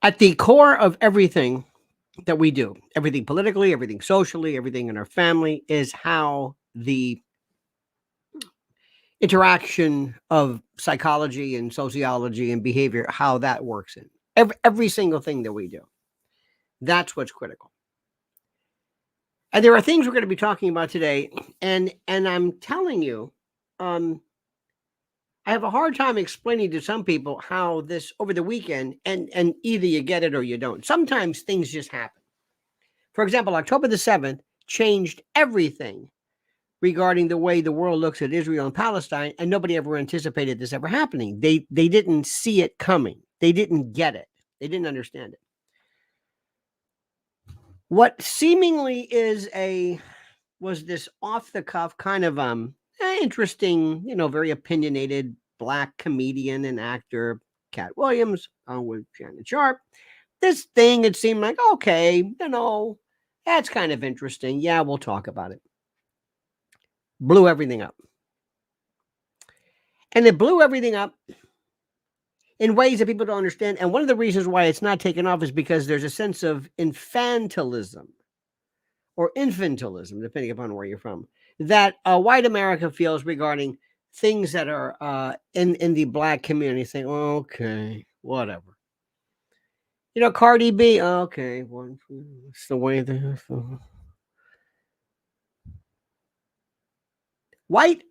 At the core of everything that we do, everything politically, everything socially, everything in our family, is how the interaction of psychology and sociology and behavior, how that works in every single thing that we do. That's what's critical. And there are things we're going to be talking about today, and I'm telling you, I have a hard time explaining to some people how this over the weekend, and either you get it or you don't. Sometimes things just happen. For example, October the 7th changed everything regarding the way the world looks at Israel and Palestine, and nobody ever anticipated this ever happening. They didn't see it coming. They didn't get it. They didn't understand it. What seemingly was this off the cuff kind of interesting, very opinionated black comedian and actor, Katt Williams, with Shannon Sharp. This thing, it seemed like, okay, that's kind of interesting. Yeah, we'll talk about it. Blew everything up. And it blew everything up in ways that people don't understand. And one of the reasons why it's not taken off is because there's a sense of infantilism or infantilism, depending upon where you're from, that white America feels regarding things that are in the black community, saying, oh, okay, whatever. Cardi B, okay, well, it's the way white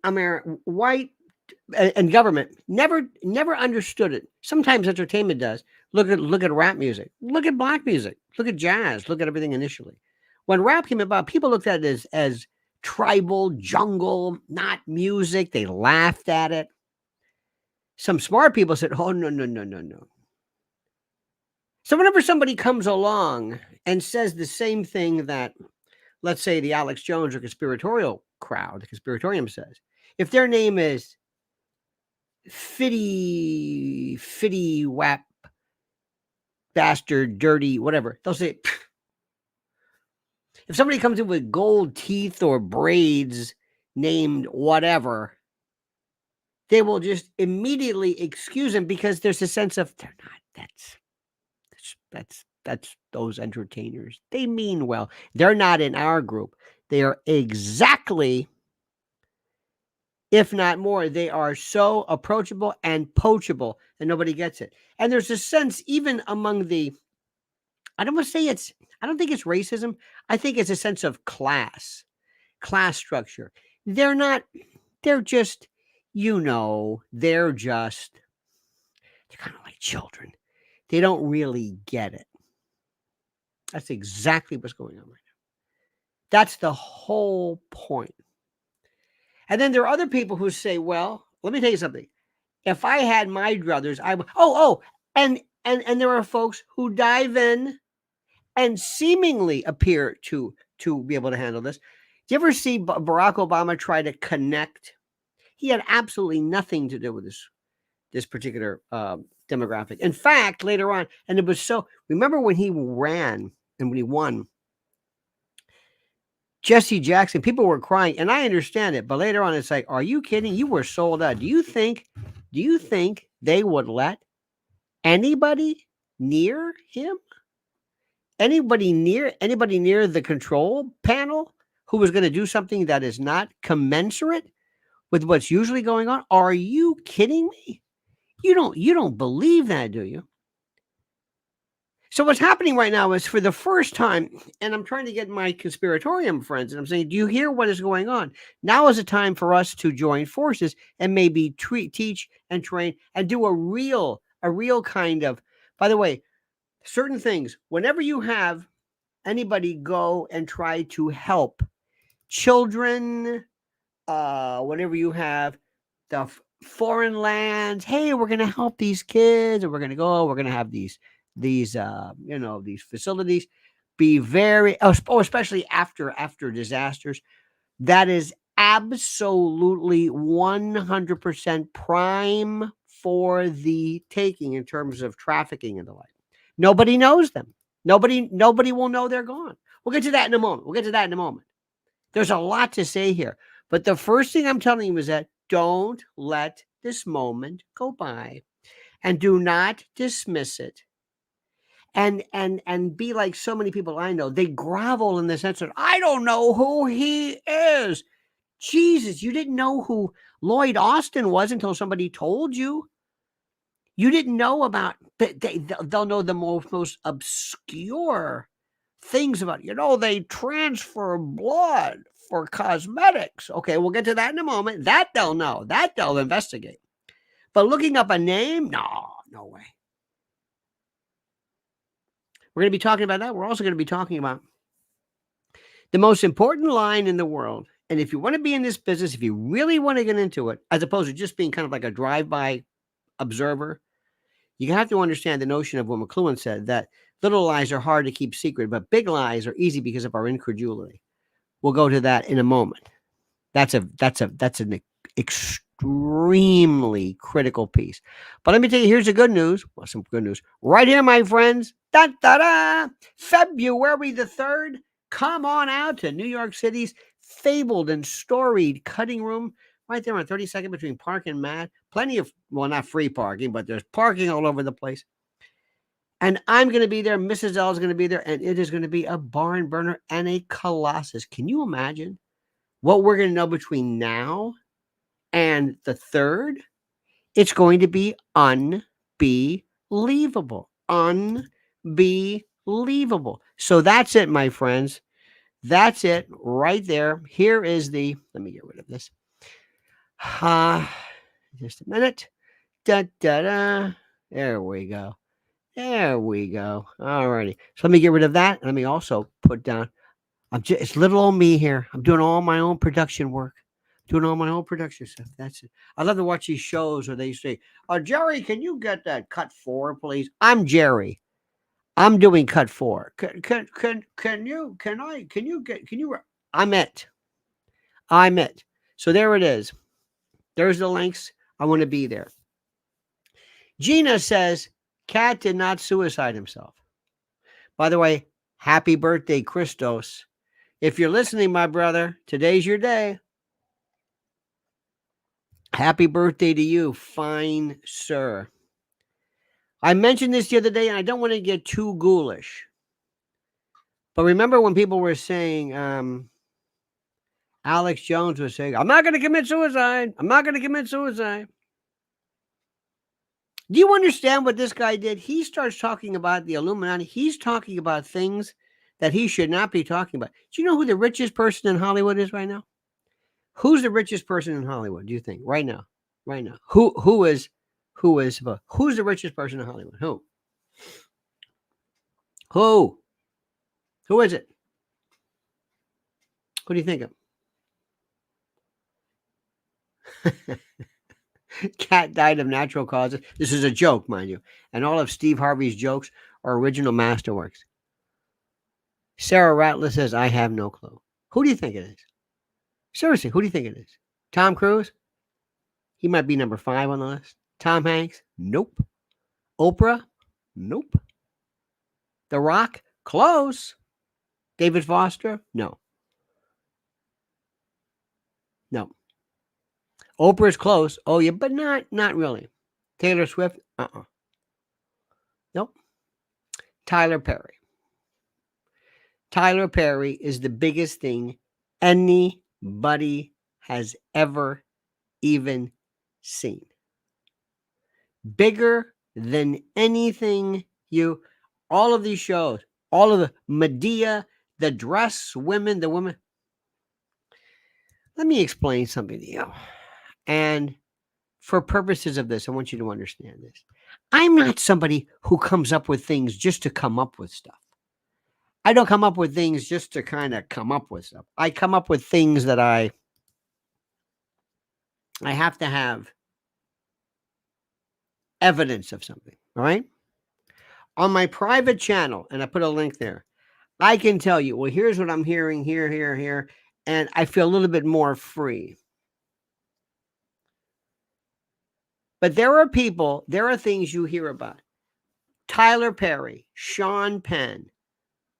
and government never understood it. Sometimes entertainment does. Look at rap music. Look at black music. Look at jazz. Look at everything initially. When rap came about, people looked at it as tribal, jungle, not music. They laughed at it. Some smart people said, oh, no. So whenever somebody comes along and says the same thing that, let's say, the Alex Jones or conspiratorial crowd, the conspiratorium says, if their name is Fitty Wap, bastard, dirty, whatever, they'll say, pfft. If somebody comes in with gold teeth or braids named whatever, they will just immediately excuse them because there's a sense of they're not, that's those entertainers. They mean well. They're not in our group. They are exactly, if not more, they are so approachable and poachable and nobody gets it. And there's a sense even among I don't think it's racism. I think it's a sense of class structure. They're just, they're kind of like children. They don't really get it. That's exactly what's going on right now. That's the whole point. And then there are other people who say, well, let me tell you something. If I had my druthers, and there are folks who dive in and seemingly appear to be able to handle this. Do you ever see Barack Obama try to connect? He had absolutely nothing to do with this particular demographic. In fact, later on, and it was remember when he ran and when he won, Jesse Jackson, people were crying, and I understand it, but later on it's like, are you kidding? You were sold out. Do you think they would let anybody near him? Anybody near the control panel who was going to do something that is not commensurate with what's usually going on? Are you kidding me? You don't believe that, do you? So what's happening right now is for the first time, and I'm trying to get my conspiratorium friends, and I'm saying, do you hear what is going on? Now is a time for us to join forces and maybe teach and train and do a real kind of, by the way, certain things, whenever you have anybody go and try to help children, whenever you have the foreign lands, hey, we're going to help these kids, and we're going to have these facilities, be very, especially after disasters, that is absolutely 100% prime for the taking in terms of trafficking and the like. Nobody knows them. Nobody will know they're gone. We'll get to that in a moment. There's a lot to say here. But the first thing I'm telling you is that don't let this moment go by and do not dismiss it and be like so many people I know. They grovel in the sense that I don't know who he is. Jesus, you didn't know who Lloyd Austin was until somebody told you. You didn't know about, they'll know the most obscure things about, they transfer blood for cosmetics. Okay, we'll get to that in a moment. That they'll know. That they'll investigate. But looking up a name, no way. We're going to be talking about that. We're also going to be talking about the most important line in the world. And if you want to be in this business, if you really want to get into it, as opposed to just being kind of like a drive-by observer, you have to understand the notion of what McLuhan said, that little lies are hard to keep secret, but big lies are easy because of our incredulity. We'll go to that in a moment. That's an extremely critical piece. But let me tell you, here's the good news. Well, some good news right here, my friends. February the 3rd. Come on out to New York City's fabled and storied Cutting Room, right there on 32nd between Park and Mad. Plenty of, well, not free parking, but there's parking all over the place. And I'm going to be there. Mrs. L is going to be there. And it is going to be a barn burner and a colossus. Can you imagine what we're going to know between now and the 3rd? It's going to be unbelievable. Unbelievable. So that's it, my friends. That's it right there. Here is the, let me get rid of this. Just a minute. There we go. There we go. All righty. So let me get rid of that. Let me also put down, it's little old me here. I'm doing all my own production work. Doing all my own production stuff. That's it. I love to watch these shows where they say, Jerry, can you get that cut 4, please? I'm Jerry. I'm doing cut 4. I'm it. I'm it. So there it is. There's the links. I want to be there. Gina says, Katt did not suicide himself. By the way, happy birthday, Christos. If you're listening, my brother, today's your day. Happy birthday to you, fine sir. I mentioned this the other day, and I don't want to get too ghoulish. But remember when people were saying, Alex Jones was saying, I'm not going to commit suicide. I'm not going to commit suicide. Do you understand what this guy did? He starts talking about the Illuminati. He's talking about things that he should not be talking about. Do you know who the richest person in Hollywood is right now? Who's the richest person in Hollywood, do you think? Right now. Right now. Who's the richest person in Hollywood? Who is it? Who do you think of? Katt died of natural causes. This is a joke, mind you. And all of Steve Harvey's jokes are original masterworks. Sarah Ratliff says, I have no clue. Who do you think it is? Seriously, who do you think it is? Tom Cruise? He might be number 5 on the list. Tom Hanks? Nope. Oprah? Nope. The Rock? Close. David Foster? No. Oprah's close. Oh, yeah, but not really. Taylor Swift? Nope. Tyler Perry. Tyler Perry is the biggest thing anybody has ever even seen. Bigger than anything all of these shows, all of the Medea, the dress women, the women. Let me explain something to you. And for purposes of this, I want you to understand this. I'm not somebody who comes up with things just to come up with stuff. I don't come up with things just to kind of come up with stuff. I come up with things that I have to have evidence of something, all right? On my private channel, and I put a link there, I can tell you, well, here's what I'm hearing here, and I feel a little bit more free. But there are things you hear about. Tyler Perry, Sean Penn,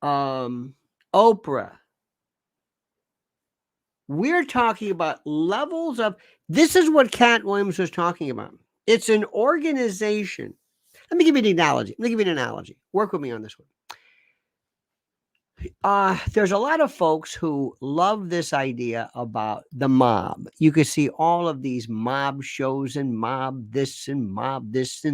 Oprah. We're talking about levels of, this is what Katt Williams was talking about. It's an organization. Let me give you an analogy. Let me give you an analogy. Work with me on this one. There's a lot of folks who love this idea about the mob. You can see all of these mob shows and mob this and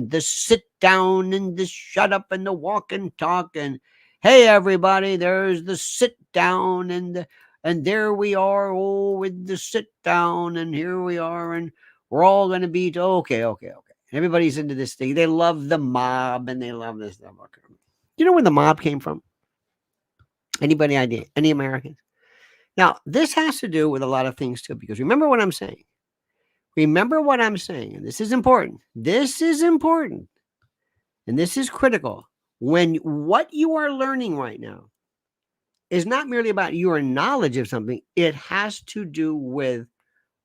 the sit down and the shut up and the walk and talk and hey everybody, there's the sit down and there we are, with the sit down and here we are and we're all going to be okay. Everybody's into this thing. They love the mob and they love this stuff. Okay. You know where the mob came from? Anybody idea? Any Americans? Now, this has to do with a lot of things too, because remember what I'm saying. Remember what I'm saying, and this is important. This is important, and this is critical. When what you are learning right now is not merely about your knowledge of something, it has to do with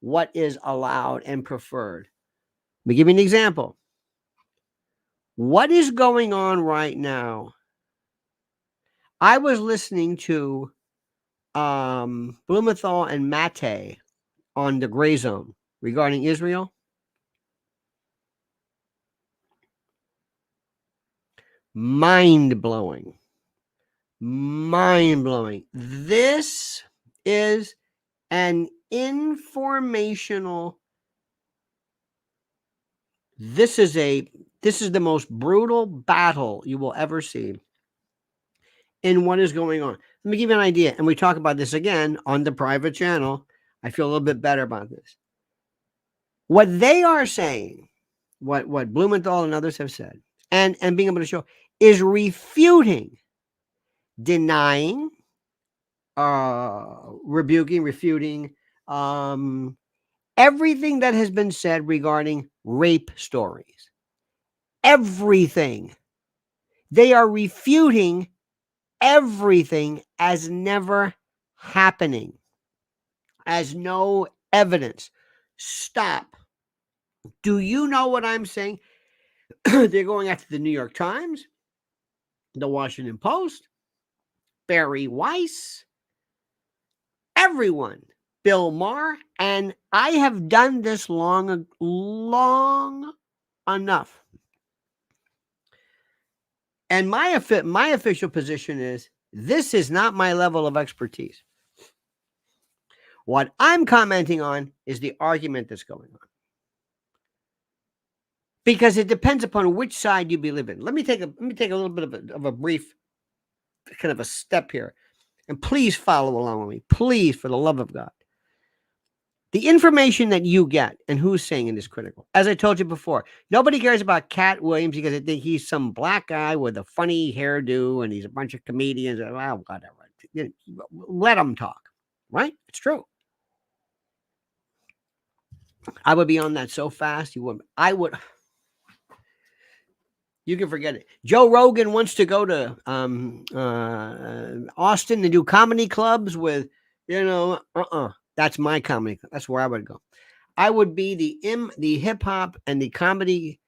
what is allowed and preferred. Let me give you an example. What is going on right now? I was listening to Blumenthal and Mate on the Gray Zone regarding Israel. Mind-blowing. Mind-blowing. This is an informational. This is the most brutal battle you will ever see in what is going on. Let me give you an idea. And we talk about this again on the private channel. I feel a little bit better about this. What they are saying, what Blumenthal and others have said, and being able to show, is refuting, denying, rebuking, refuting, everything that has been said regarding rape stories. Everything. They are refuting everything as never happening, as no evidence. Stop. Do you know what I'm saying? They're going after the New York Times, the Washington Post, Barry Weiss, everyone, Bill Maher, and I have done this long enough. And my official position is this is not my level of expertise. What I'm commenting on is the argument that's going on. Because it depends upon which side you believe in. Let me take a little bit of a brief kind of a step here. And please follow along with me. Please, for the love of God. The information that you get and who's saying it is critical. As I told you before, nobody cares about Katt Williams because they think he's some black guy with a funny hairdo and he's a bunch of comedians. Well, whatever. Let them talk, right? It's true. I would be on that so fast. You wouldn't. I would. You can forget it. Joe Rogan wants to go to Austin and do comedy clubs with, That's my comedy. That's where I would go. I would be the hip hop and the comedy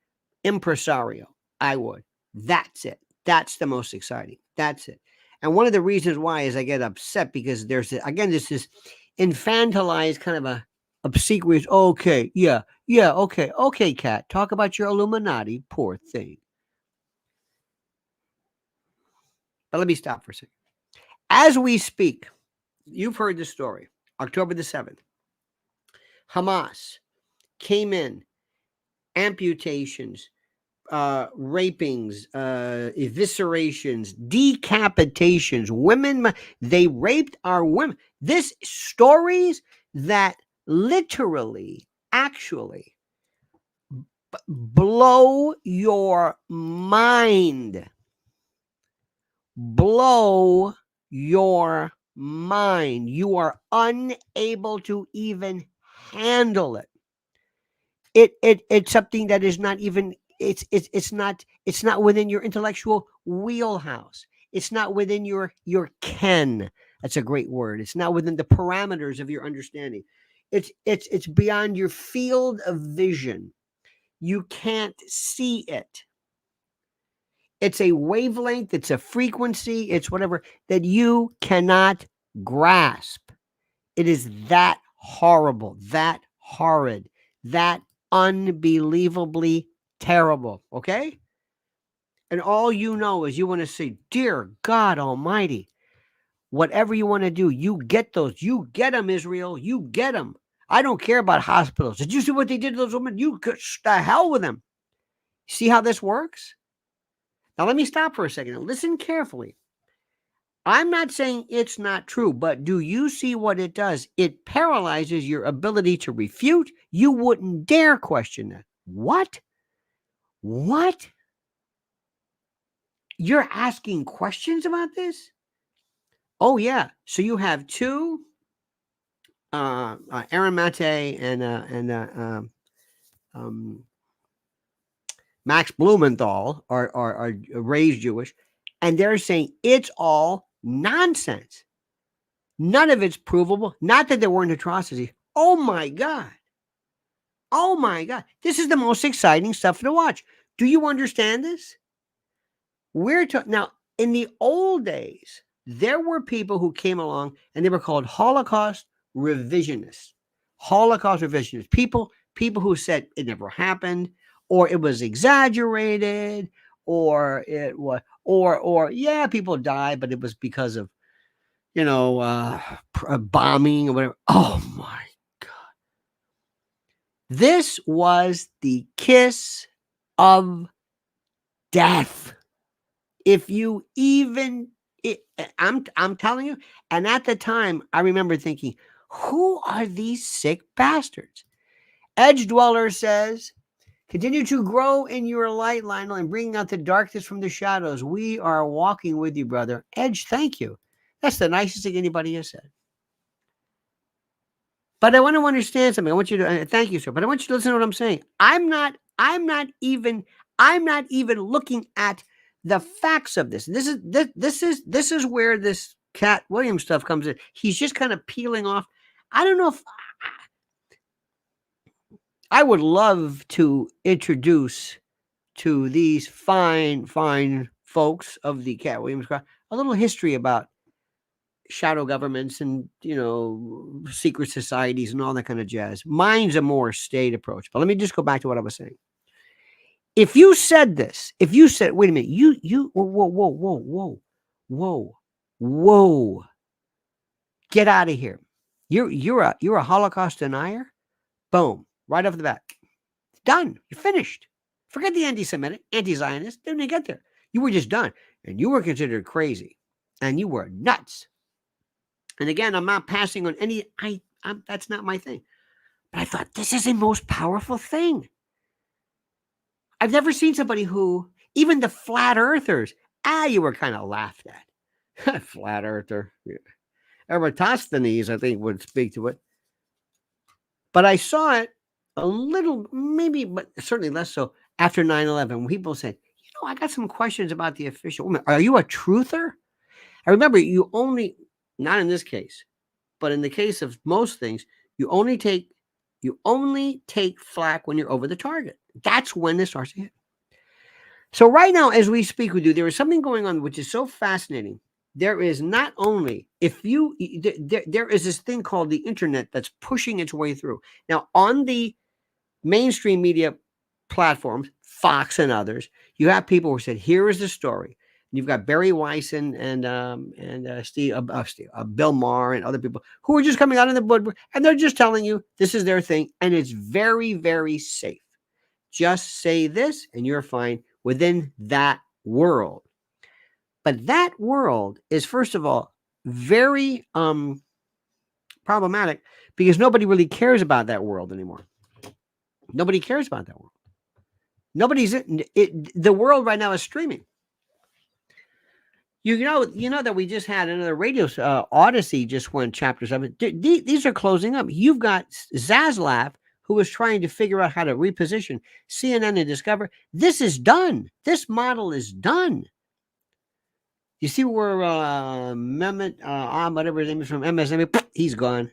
impresario. I would. That's it. That's the most exciting. That's it. And one of the reasons why is I get upset because there's this is infantilized kind of a obsequious. Okay, okay, Katt. Talk about your Illuminati. Poor thing. But let me stop for a second. As we speak, you've heard the story. October the 7th, Hamas came in, amputations, rapings, eviscerations, decapitations, women. They raped our women. This stories that literally, actually blow your mind. Blow your mind. You are unable to even handle it. It's something that is not even it's not within your intellectual wheelhouse. It's not within your ken. That's a great word. It's not within the parameters of your understanding. It's beyond your field of vision. You can't see it. It's a wavelength, it's a frequency, it's whatever that you cannot grasp. It is that horrible, that horrid, that unbelievably terrible, okay? And all you know is you want to say, dear God Almighty, whatever you want to do, you get those. You get them, Israel. You get them. I don't care about hospitals. Did you see what they did to those women? You could the hell with them. See how this works? Now, let me stop for a second and listen carefully. I'm not saying it's not true, but do you see what it does? It paralyzes your ability to refute. You wouldn't dare question that. What? What? You're asking questions about this? Oh, yeah. So you have two, Aaron Mate and Max Blumenthal are raised Jewish, and they're saying it's all nonsense. None of it's provable. Not that there weren't atrocities. Oh my God. Oh my God. This is the most exciting stuff to watch. Do you understand this? Now, in the old days, there were people who came along and they were called Holocaust revisionists. Holocaust revisionists. People who said it never happened, or it was exaggerated, or it was, or yeah, people died, but it was because of, bombing or whatever. Oh my God. This was the kiss of death. If you even, I'm telling you, and at the time, I remember thinking, who are these sick bastards? Edge Dweller says, continue to grow in your light, Lionel, and bring out the darkness from the shadows. We are walking with you, brother. Edge, thank you. That's the nicest thing anybody has said. But I want to understand something. I want you to thank you, sir. But I want you to listen to what I'm saying. I'm not even looking at the facts of this. This is where this Katt Williams stuff comes in. He's just kind of peeling off. I don't know if I would love to introduce to these fine folks of the Katt Williams crowd a little history about shadow governments and, secret societies and all that kind of jazz. Mine's a more state approach. But let me just go back to what I was saying. If you said, wait a minute, whoa, get out of here. You're a Holocaust denier. Boom, right off the bat, done. You're finished. Forget the anti-Semitic, anti-Zionist. Didn't even get there. You were just done, and you were considered crazy, and you were nuts. And again, I'm not passing on any. That's not my thing. But I thought this is the most powerful thing. I've never seen somebody who, even the flat earthers, you were kind of laughed at. Flat earther. Yeah. Eratosthenes, I think, would speak to it. But I saw it a little, maybe, but certainly less so, after 9/11, when people said, I got some questions about the official woman. Are you a truther? I remember you only, not in this case, but in the case of most things, you only take flack when you're over the target. That's when this starts to hit. So right now, as we speak with you, there is something going on which is so fascinating. There is not only, there is this thing called the internet that's pushing its way through. Now, on the mainstream media platforms, Fox and others, you have people who said, here is the story. You've got Barry Weiss and Bill Maher and other people who are just coming out of the woodwork, and they're just telling you this is their thing, and it's very, very safe. Just say this, and you're fine within that world. But that world is, first of all, very problematic because nobody really cares about that world anymore. Nobody cares about that world. The world right now is streaming. You know that we just had another radio, Odyssey just went chapter 7. These are closing up. You've got Zaslav, who is trying to figure out how to reposition CNN and Discover. This is done. This model is done. You see where Mehmet, whatever his name is from MSNBC, he's gone.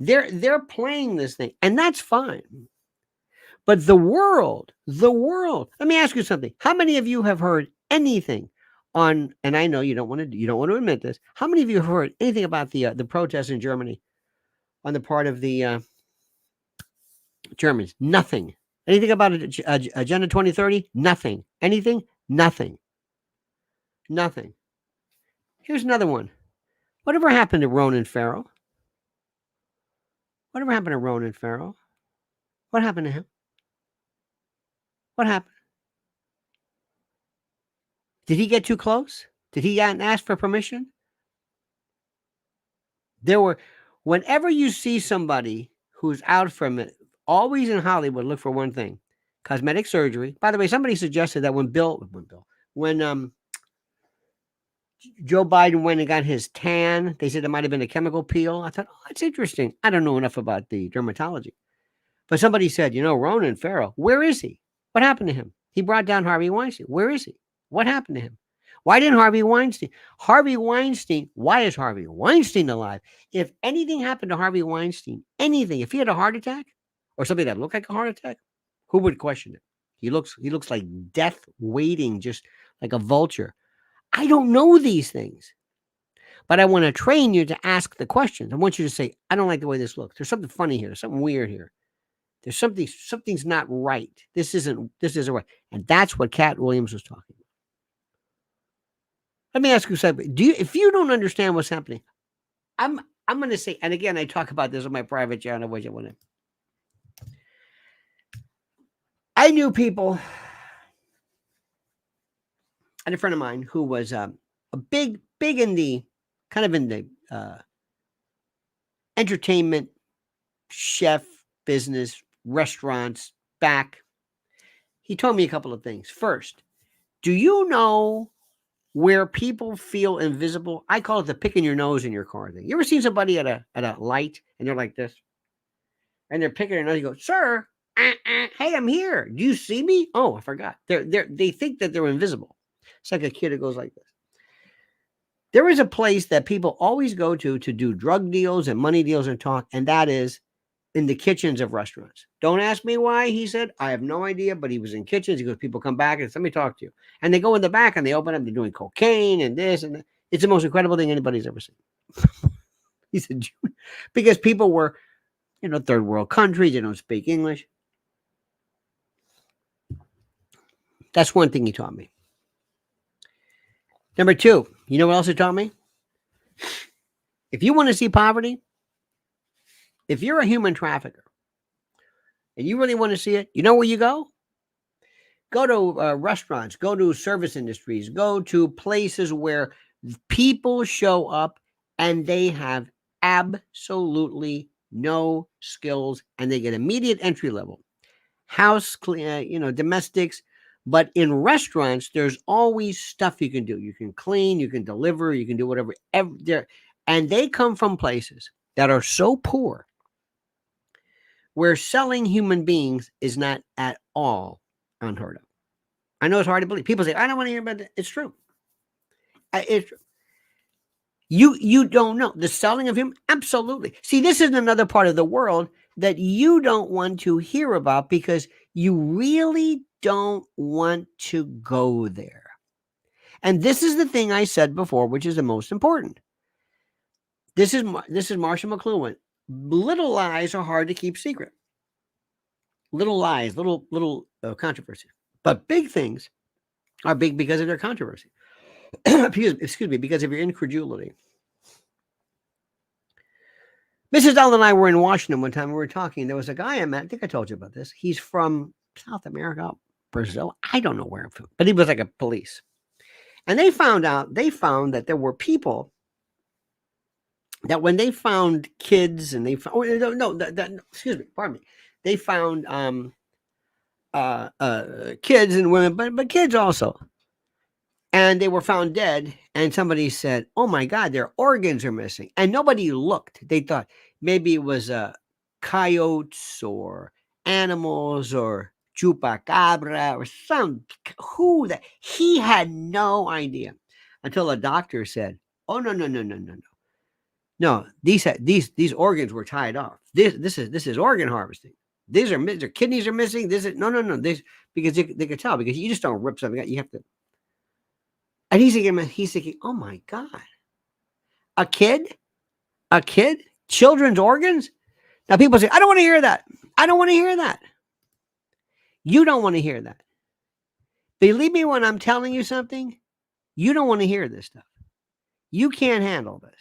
They're playing this thing, and that's fine. But the world, let me ask you something. How many of you have heard anything on, and I know you don't want to admit this, how many of you have heard anything about the protests in Germany on the part of the Germans? Nothing. Anything about Agenda 2030? Nothing. Anything? Nothing. Nothing. Here's another one. Whatever happened to Ronan Farrow? Whatever happened to Ronan Farrow? What happened to him? What happened? Did he get too close? Did he ask for permission? Whenever you see somebody who's out from it, always in Hollywood, look for one thing: cosmetic surgery. By the way, somebody suggested that when Joe Biden went and got his tan, they said it might have been a chemical peel. I thought, oh, that's interesting. I don't know enough about the dermatology. But somebody said, Ronan Farrow, where is he? What happened to him? He brought down Harvey Weinstein. Where is he? What happened to him? Why didn't Harvey Weinstein? Why is Harvey Weinstein alive? If anything happened to Harvey Weinstein, if he had a heart attack or something that looked like a heart attack, who would question it? He looks like death waiting, just like a vulture. I don't know these things, but I want to train you to ask the questions. I want you to say, I don't like the way this looks. There's something funny here. There's something weird here. There's something's not right. This isn't right. And that's what Katt Williams was talking about. Let me ask you something. If you don't understand what's happening, I'm going to say, and again, I talk about this on my private channel, which I knew people, and a friend of mine who was a big in the entertainment, chef business, restaurants back. He told me a couple of things. First, do you know where people feel invisible? I call it the picking your nose in your car thing. You ever seen somebody at a light and they're like this, and they're picking their nose? You go, sir, hey, I'm here. Do you see me? Oh, I forgot. They think that they're invisible. It's like a kid who goes like this. There is a place that people always go to do drug deals and money deals and talk, and that is in the kitchens of restaurants. Don't ask me why, he said. I have no idea, but he was in kitchens. He goes, people come back and let me talk to you. And they go in the back and they open up, they're doing cocaine and this and that. It's the most incredible thing anybody's ever seen. He said, because people were, third world countries, they don't speak English. That's one thing he taught me. Number two, you know what else he taught me? If you want to see poverty, if you're a human trafficker and you really want to see it, you know where you go? Go to restaurants, go to service industries, go to places where people show up and they have absolutely no skills and they get immediate entry level. House, domestics. But in restaurants, there's always stuff you can do. You can clean, you can deliver, you can do whatever. And they come from places that are so poor where selling human beings is not at all unheard of. I know it's hard to believe. People say, I don't want to hear about that. It's true. It's true. You don't know. The selling of him? Absolutely. See, this is another part of the world that you don't want to hear about because you really don't want to go there. And this is the thing I said before, which is the most important. This is Marshall McLuhan. Little lies are hard to keep secret. Little lies, little controversy. But big things are big because of their controversy. Excuse me, because of your incredulity. Mrs. L and I were in Washington one time. We were talking. There was a guy I met. I think I told you about this. He's from South America, Brazil. I don't know where I'm from, but he was like a police. And they found that there were people that when they found kids and they found, excuse me, pardon me. They found kids and women, but kids also. And they were found dead, and somebody said, oh my God, their organs are missing. And nobody looked. They thought maybe it was coyotes or animals or chupacabra or who that. He had no idea until a doctor said, oh, no. No, these organs were tied off. This is organ harvesting. Their kidneys are missing. This is no. Because they could tell, because you just don't rip something out. You have to. And he's thinking, oh my God, a kid, children's organs. Now people say, I don't want to hear that. I don't want to hear that. You don't want to hear that Believe me when I'm telling you something, you don't want to hear this stuff. You can't handle this.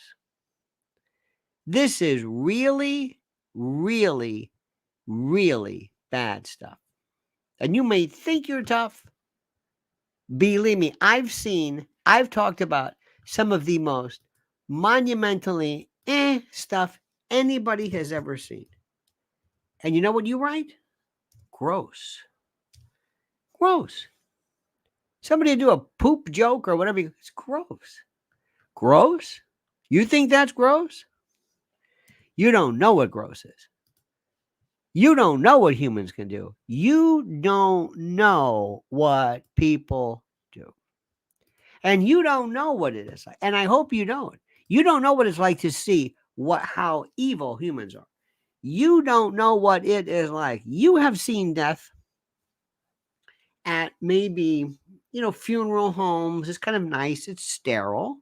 This is really, really, really bad stuff. And you may think you're tough. Believe me, I've talked about some of the most monumentally stuff anybody has ever seen. And you know what you write? Gross. Gross. Somebody do a poop joke or whatever. It's gross. Gross? You think that's gross? You don't know what gross is. You don't know what humans can do. You don't know what people do. And you don't know what it is like. And I hope you don't. You don't know what it's like to see how evil humans are. You don't know what it is like. You have seen death at maybe, funeral homes. It's kind of nice. It's sterile.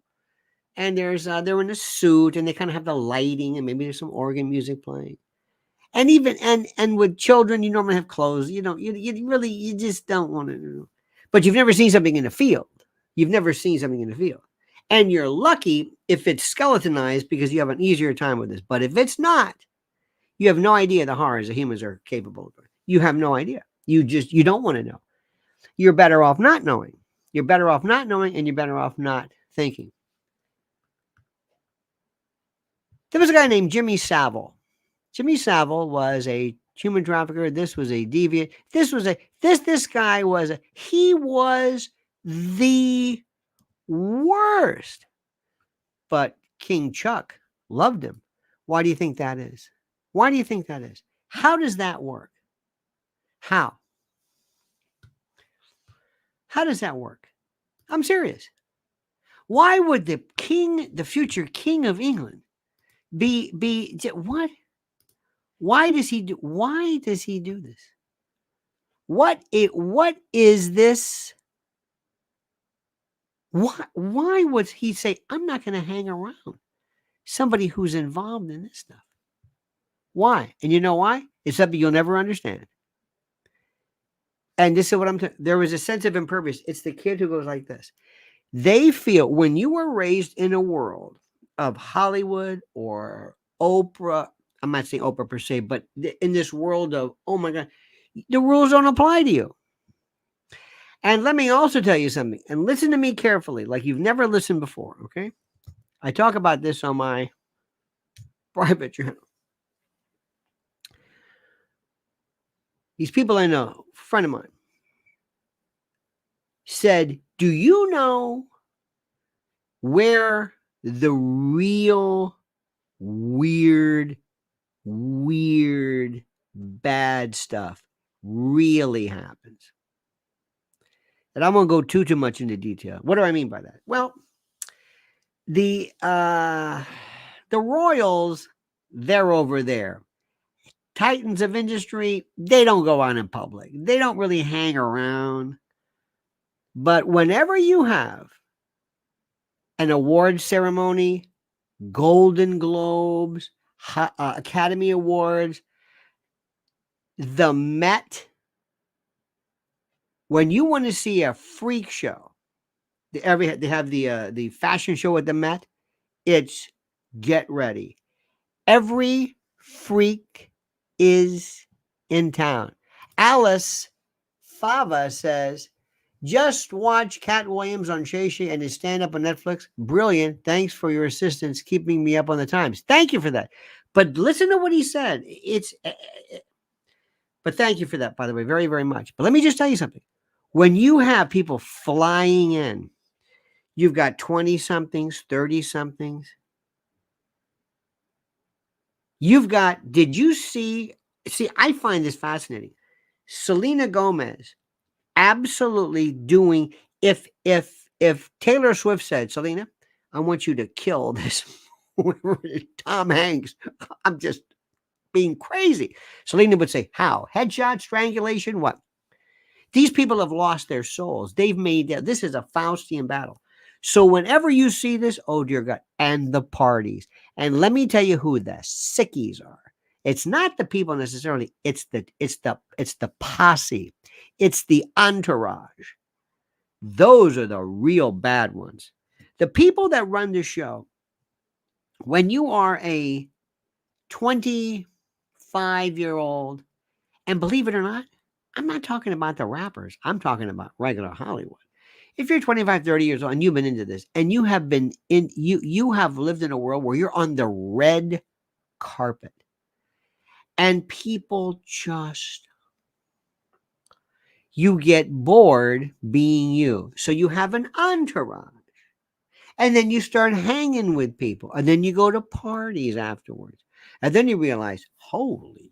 And they're in a suit and they kind of have the lighting and maybe there's some organ music playing. And even and with children, you normally have clothes. You just don't want to know. But you've never seen something in a field. You've never seen something in the field. And you're lucky if it's skeletonized because you have an easier time with this. But if it's not, you have no idea the horrors that humans are capable of. You have no idea. You don't want to know. You're better off not knowing. You're better off not knowing and you're better off not thinking. There was a guy named Jimmy Savile. Jimmy Savile was a human trafficker. This was a deviant. This guy was he was the worst. But King Chuck loved him. Why do you think that is? Why do you think that is? How does that work? How? How does that work? I'm serious. Why would the future king of England be what? Why does he do this? What is this? Why would he say, I'm not going to hang around somebody who's involved in this stuff? Why? And you know why? It's something you'll never understand. And this is what there was a sense of impervious. It's the kid who goes like this. They feel when you were raised in a world of Hollywood or Oprah, I'm not saying Oprah per se, but in this world of, oh my God, the rules don't apply to you. And let me also tell you something, and listen to me carefully, like you've never listened before, okay? I talk about this on my private channel. These people I know, a friend of mine, said, do you know where the real weird, bad stuff really happens? And I won't go too much into detail. What do I mean by that? Well, the royals, they're over there. Titans of industry, they don't go on in public. They don't really hang around. But whenever you have an award ceremony, Golden Globes, Academy Awards, the Met, when you want to see a freak show, they have the fashion show at the Met. It's get ready. Every freak is in town. Alice Fava says, just watch Katt Williams on Shay Shay and his stand-up on Netflix. Brilliant. Thanks for your assistance keeping me up on the times. Thank you for that. But listen to what he said. But thank you for that, by the way, very, very much. But let me just tell you something. When you have people flying in, you've got 20-somethings, 30-somethings. You've got, did you see, I find this fascinating. Selena Gomez absolutely doing, if Taylor Swift said, Selena, I want you to kill this Tom Hanks, I'm just being crazy. Selena would say, how? Headshot, strangulation, what? These people have lost their souls. They've made, this is a Faustian battle. So whenever you see this, oh dear God, and the parties. And let me tell you who the sickies are. It's not the people necessarily, it's the posse. It's the entourage. Those are the real bad ones. The people that run the show, when you are a 25-year-old, and believe it or not, I'm not talking about the rappers. I'm talking about regular Hollywood. If you're 25, 30 years old and you've been into this and you have been in, you have lived in a world where you're on the red carpet and people just, you get bored being you. So you have an entourage. And then you start hanging with people. And then you go to parties afterwards. And then you realize, holy,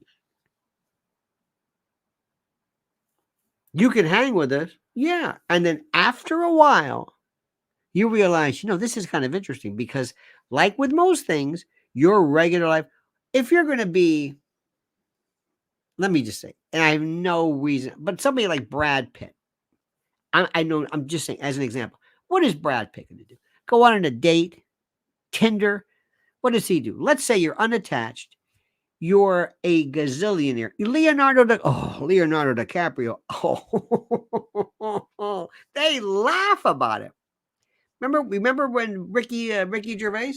you can hang with us. Yeah. And then after a while, you realize, this is kind of interesting because, like with most things, your regular life, if you're going to be, let me just say, and I have no reason, but somebody like Brad Pitt, I know, I'm just saying as an example, what is Brad Pitt going to do? Go on a date, Tinder? What does he do? Let's say you're unattached. You're a gazillionaire. Leonardo DiCaprio. Oh, they laugh about it. Remember when Ricky Gervais?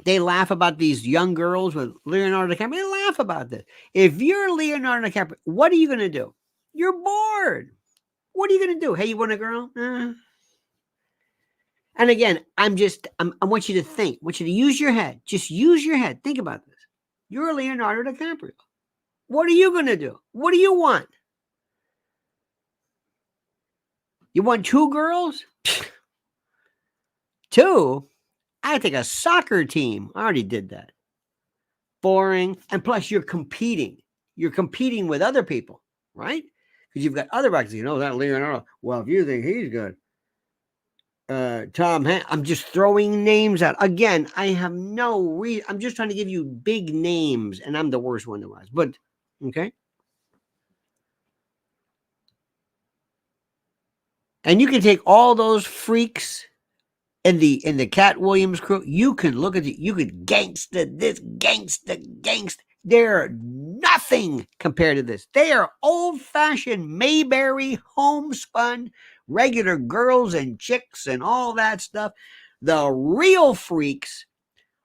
They laugh about these young girls with Leonardo DiCaprio. They laugh about this. If you're Leonardo DiCaprio, what are you going to do? You're bored. What are you going to do? Hey, you want a girl? And again, I want you to think. I want you to use your head. Just use your head. Think about this. You're Leonardo DiCaprio. What are you going to do? What do you want? You want 2 girls? 2? I think a soccer team. I already did that. Boring. And plus, you're competing. You're competing with other people, right? Because you've got other actors. That Leonardo. Well, if you think he's good, Tom Hanks. I'm just throwing names out. Again, I have no reason. I'm just trying to give you big names, and I'm the worst one there was. But, okay. And you can take all those freaks in the Katt Williams crew. You can look at you could gangsta this, gangsta. They're nothing compared to this. They are old-fashioned Mayberry, homespun, regular girls and chicks and all that stuff. The real freaks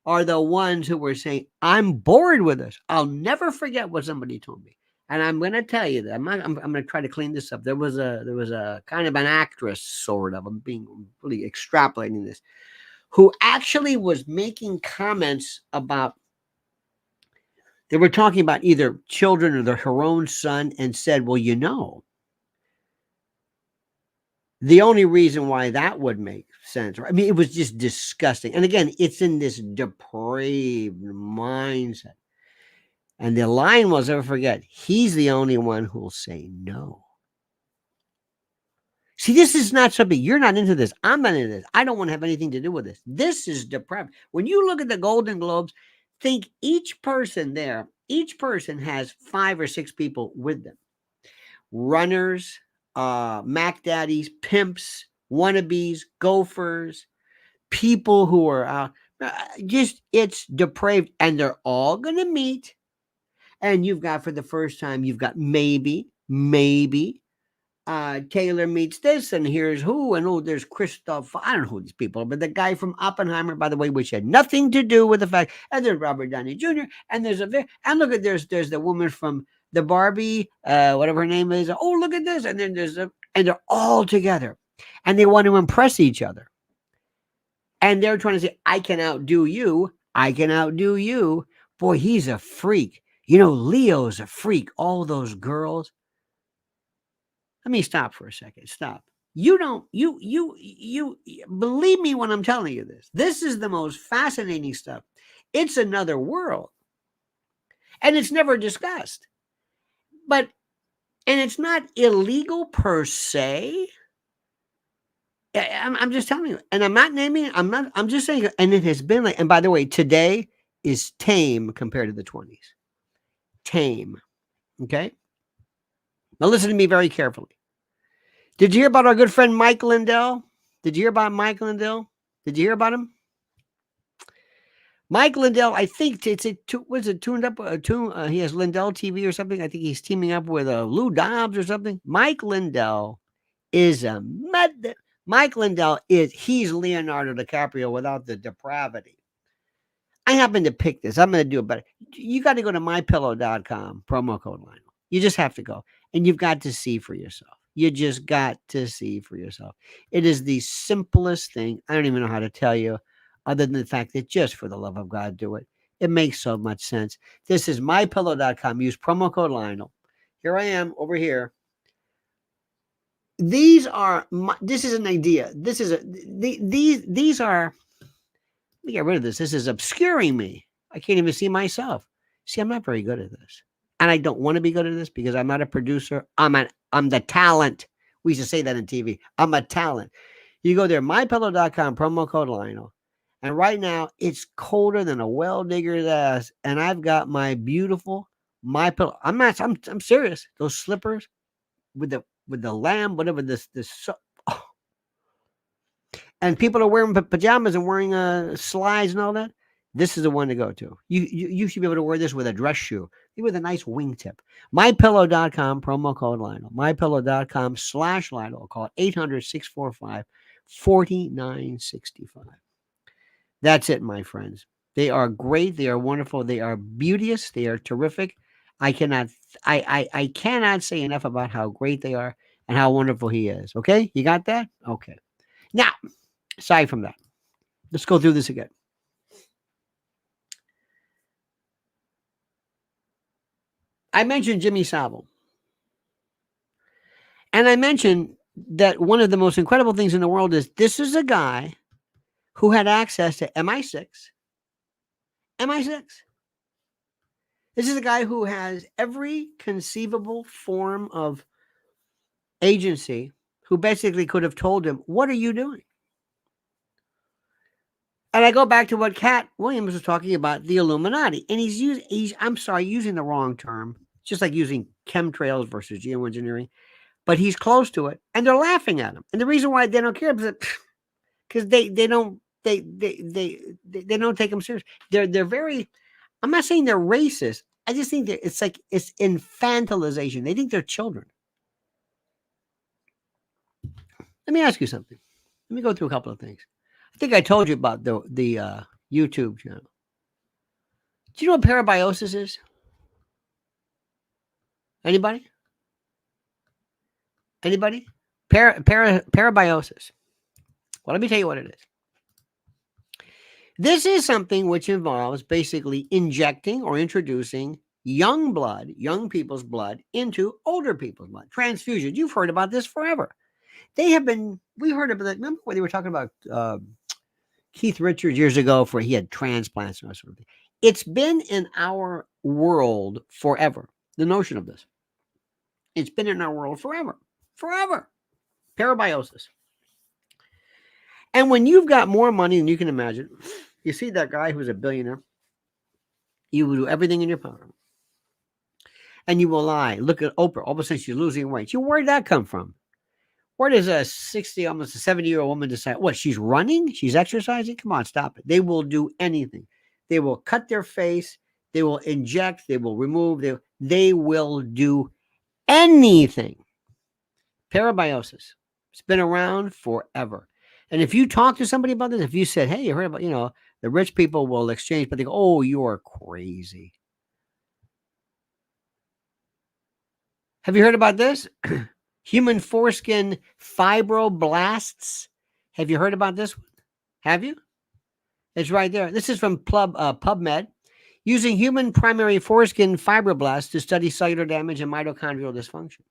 are the ones who were saying, I'm bored with this. I'll never forget what somebody told me. And I'm going to tell you that I'm going to try to clean this up. There was a kind of an actress, sort of, I'm being really extrapolating this, who actually was making comments about, they were talking about either children or her own son, and said, well, the only reason why that would make sense, right? I mean, it was just disgusting. And again, it's in this depraved mindset. And the line was, never forget, he's the only one who will say no. See, this is not something, you're not into this. I'm not into this. I don't want to have anything to do with this. This is depraved. When you look at the Golden Globes, think each person has 5 or 6 people with them. Runners, Mac Daddies, pimps, wannabes, gophers, people who are out. It's depraved. And they're all going to meet. And you've got, for the first time, you've got maybe, Taylor meets this, and here's who, and there's Christoph. I don't know who these people are, but the guy from Oppenheimer, by the way, which had nothing to do with the fact. And there's Robert Downey Jr. And there's and look at there's the woman from the Barbie, whatever her name is. Oh, look at this, and then and they're all together, and they want to impress each other, and they're trying to say, I can outdo you. Boy, he's a freak. Leo's a freak. All those girls. Let me stop for a second. Stop. You believe me when I'm telling you this. This is the most fascinating stuff. It's another world. And it's never discussed. And it's not illegal per se. I'm just telling you. And I'm not naming it. I'm just saying, and it has been and by the way, today is tame compared to the 20s. Tame. Okay? Now listen to me very carefully. Did you hear about our good friend Mike Lindell? Did you hear about Mike Lindell? Did you hear about him? Mike Lindell, I think was it tuned up? He has Lindell TV or something. I think he's teaming up with Lou Dobbs or something. Mike Lindell is a med. Mike Lindell he's Leonardo DiCaprio without the depravity. I happen to pick this. I'm going to do it better. You got to go to mypillow.com, promo code Lionel. You just have to go and you've got to see for yourself. You just got to see for yourself. It is the simplest thing. I don't even know how to tell you other than the fact that just for the love of God, do it. It makes so much sense. This is mypillow.com. Use promo code Lionel. Here I am over here. This is an idea. These are, let me get rid of this. This is obscuring me. I can't even see myself. See, I'm not very good at this. And I don't want to be good at this because I'm not a producer. I'm the talent. We used to say that in TV. I'm a talent. You go there, mypillow.com, promo code Lionel. And right now, it's colder than a well digger's ass. And I've got my beautiful MyPillow. I'm serious. Those slippers with the lamb, whatever this. Oh. And people are wearing pajamas and wearing slides and all that. This is the one to go to. You should be able to wear this with a dress shoe. With a nice wingtip. MyPillow.com, promo code Lionel. MyPillow.com/Lionel. Call it 800-645-4965. That's it, my friends. They are great. They are wonderful. They are beauteous. They are terrific. I cannot say enough about how great they are and how wonderful he is. Okay? You got that? Okay. Now, aside from that, let's go through this again. I mentioned Jimmy Savile. And I mentioned that one of the most incredible things in the world is this is a guy who had access to MI6. MI6. This is a guy who has every conceivable form of agency who basically could have told him, what are you doing? And I go back to what Katt Williams was talking about, the Illuminati. And he's using the wrong term. It's just like using chemtrails versus geoengineering. But he's close to it. And they're laughing at him. And the reason why they don't care is because they don't take him serious. They're very, I'm not saying they're racist. I just think that it's infantilization. They think they're children. Let me ask you something. Let me go through a couple of things. I think I told you about the YouTube channel. Do you know what parabiosis is? Anybody? Parabiosis. Well, let me tell you what it is. This is something which involves basically injecting or introducing young people's blood into older people's blood. Transfusion. You've heard about this forever. We heard about that. Remember when they were talking about Keith Richards years ago he had transplants and that sort of thing. It's been in our world forever. The notion of this. It's been in our world forever. Forever. Parabiosis. And when you've got more money than you can imagine, you see that guy who's a billionaire, you will do everything in your power. And you will lie. Look at Oprah. All of a sudden she's losing weight. Where'd that come from? Where does a 60, almost a 70-year-old woman decide, what, she's running? She's exercising? Come on, stop it. They will do anything. They will cut their face. They will inject. They will remove. They will do anything. Parabiosis. It's been around forever. And if you talk to somebody about this, if you said, hey, you heard about, the rich people will exchange, but they go, oh, you're crazy. Have you heard about this? Human foreskin fibroblasts. Have you heard about this one? Have you? It's right there. This is from PubMed. Using human primary foreskin fibroblasts to study cellular damage and mitochondrial dysfunction.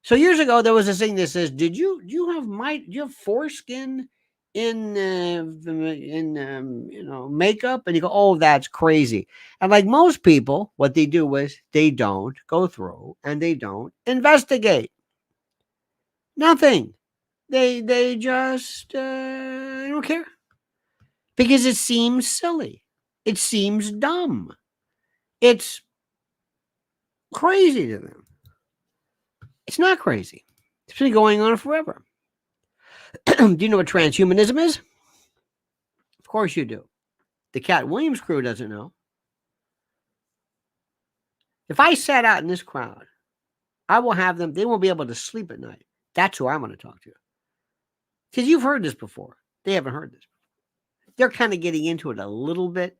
So years ago, there was this thing that says, do you have foreskin in makeup? And you go, oh, that's crazy. And like most people, what they do is they don't go through and they don't investigate. Nothing. They just don't care because it seems silly. It seems dumb. It's crazy to them. It's not crazy. It's been going on forever. Do you know what transhumanism is? Of course you do. The Katt Williams crew doesn't know. If I sat out in this crowd, I will have them, they won't be able to sleep at night. That's who I'm going to talk to. Because you've heard this before. They haven't heard this. They're kind of getting into it a little bit.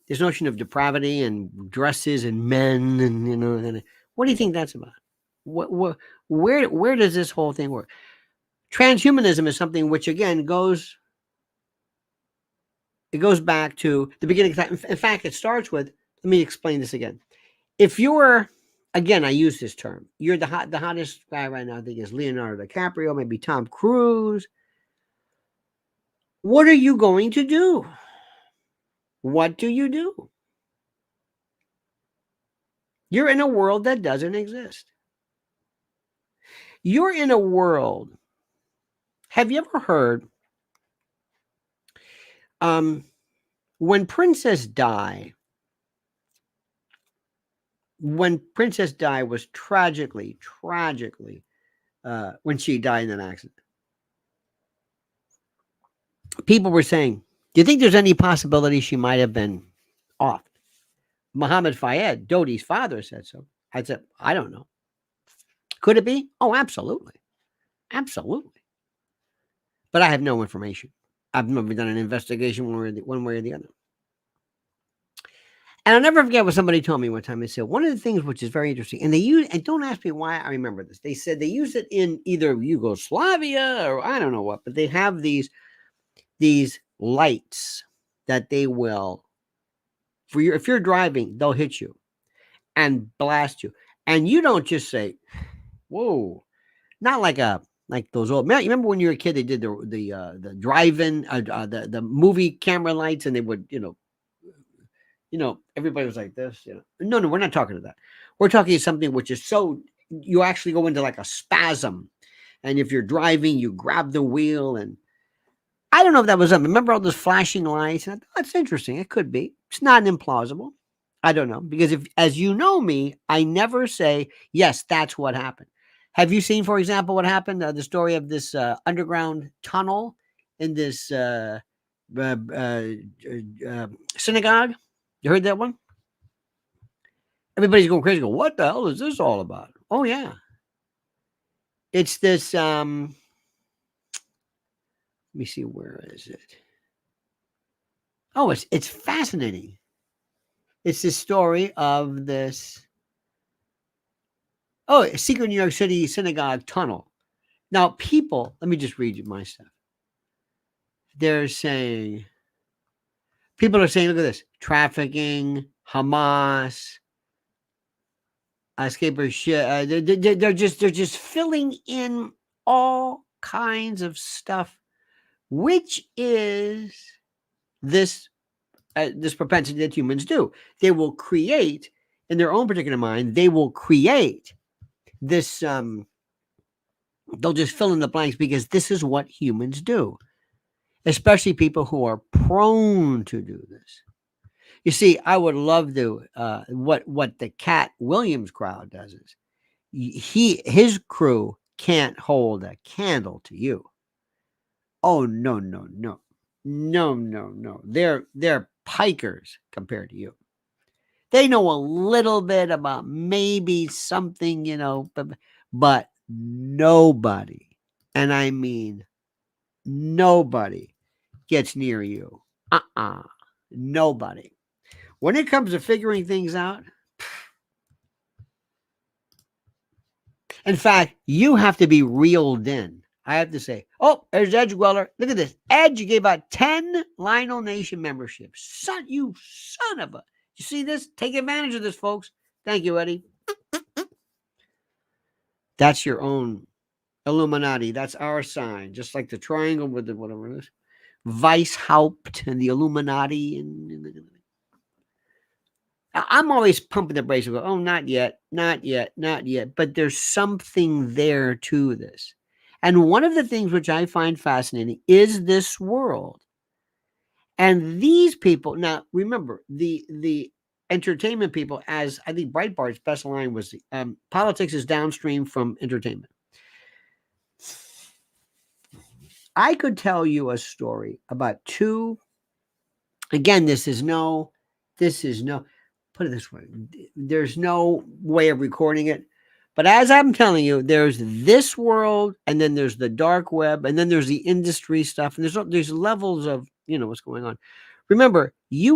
This notion of depravity and dresses and men and, and what do you think that's about? Where does this whole thing work? Transhumanism is something which, again, goes back to the beginning of time. In fact, it starts with, let me explain this again. If you're, again, I use this term, you're the hottest guy right now, I think, is Leonardo DiCaprio, maybe Tom Cruise. What are you going to do? What do you do? You're in a world that doesn't exist. You're in a world. Have you ever heard when Princess Di was tragically, when she died in an accident, people were saying, do you think there's any possibility she might have been off? Mohammed Fayed, Dodi's father, said so. I said, I don't know. Could it be? Oh, absolutely. Absolutely. But I have no information. I've never done an investigation one way or the other. And I'll never forget what somebody told me one time. They said, one of the things which is very interesting, and they use, and don't ask me why I remember this. They said they use it in either Yugoslavia or I don't know what, but they have these lights that they will, if you're driving, they'll hit you and blast you. And you don't just say, whoa, not like those old, you remember when you were a kid, they did the drive-in, the movie camera lights, and they would, everybody was like this, No, we're not talking to that. We're talking something which is so, you actually go into like a spasm. And if you're driving, you grab the wheel, and I don't know if that was up. Remember all those flashing lights? And I thought, that's interesting. It could be. It's not implausible. I don't know. Because if, as you know me, I never say, yes, that's what happened. Have you seen, for example, what happened? The story of this underground tunnel in this synagogue? You heard that one? Everybody's going crazy. What the hell is this all about? Oh, yeah. It's this, let me see, where is it? Oh, it's fascinating. It's the story of this, a secret New York City synagogue tunnel. Now, people, let me just read you my stuff. They're saying, people are saying, look at this, trafficking, Hamas, escapers, they're just filling in all kinds of stuff, which is this propensity that humans do. They will create, in their own particular mind, they will create this, they'll just fill in the blanks because this is what humans do, especially people who are prone to do this. You see, I would love to, what the Katt Williams crowd does is, his crew can't hold a candle to you. Oh, no. They're pikers compared to you. They know a little bit about maybe something, but nobody, and I mean nobody, gets near you. Nobody. When it comes to figuring things out, in fact, you have to be reeled in. I have to say, oh, there's Edge Gweller. Look at this. Edge gave out 10 Lionel Nation memberships. You son of a... You see this? Take advantage of this, folks. Thank you, Eddie. That's your own Illuminati. That's our sign. Just like the triangle with the whatever it is. Weishaupt and the Illuminati. I'm always pumping the brakes and go, oh, not yet. But there's something there to this. And one of the things which I find fascinating is this world. And these people, now remember, the entertainment people, as I think Breitbart's best line was, politics is downstream from entertainment. I could tell you a story about two. Again, this is no, put it this way. There's no way of recording it. But as I'm telling you, there's this world, and then there's the dark web, and then there's the industry stuff, and there's levels of what's going on. Remember, we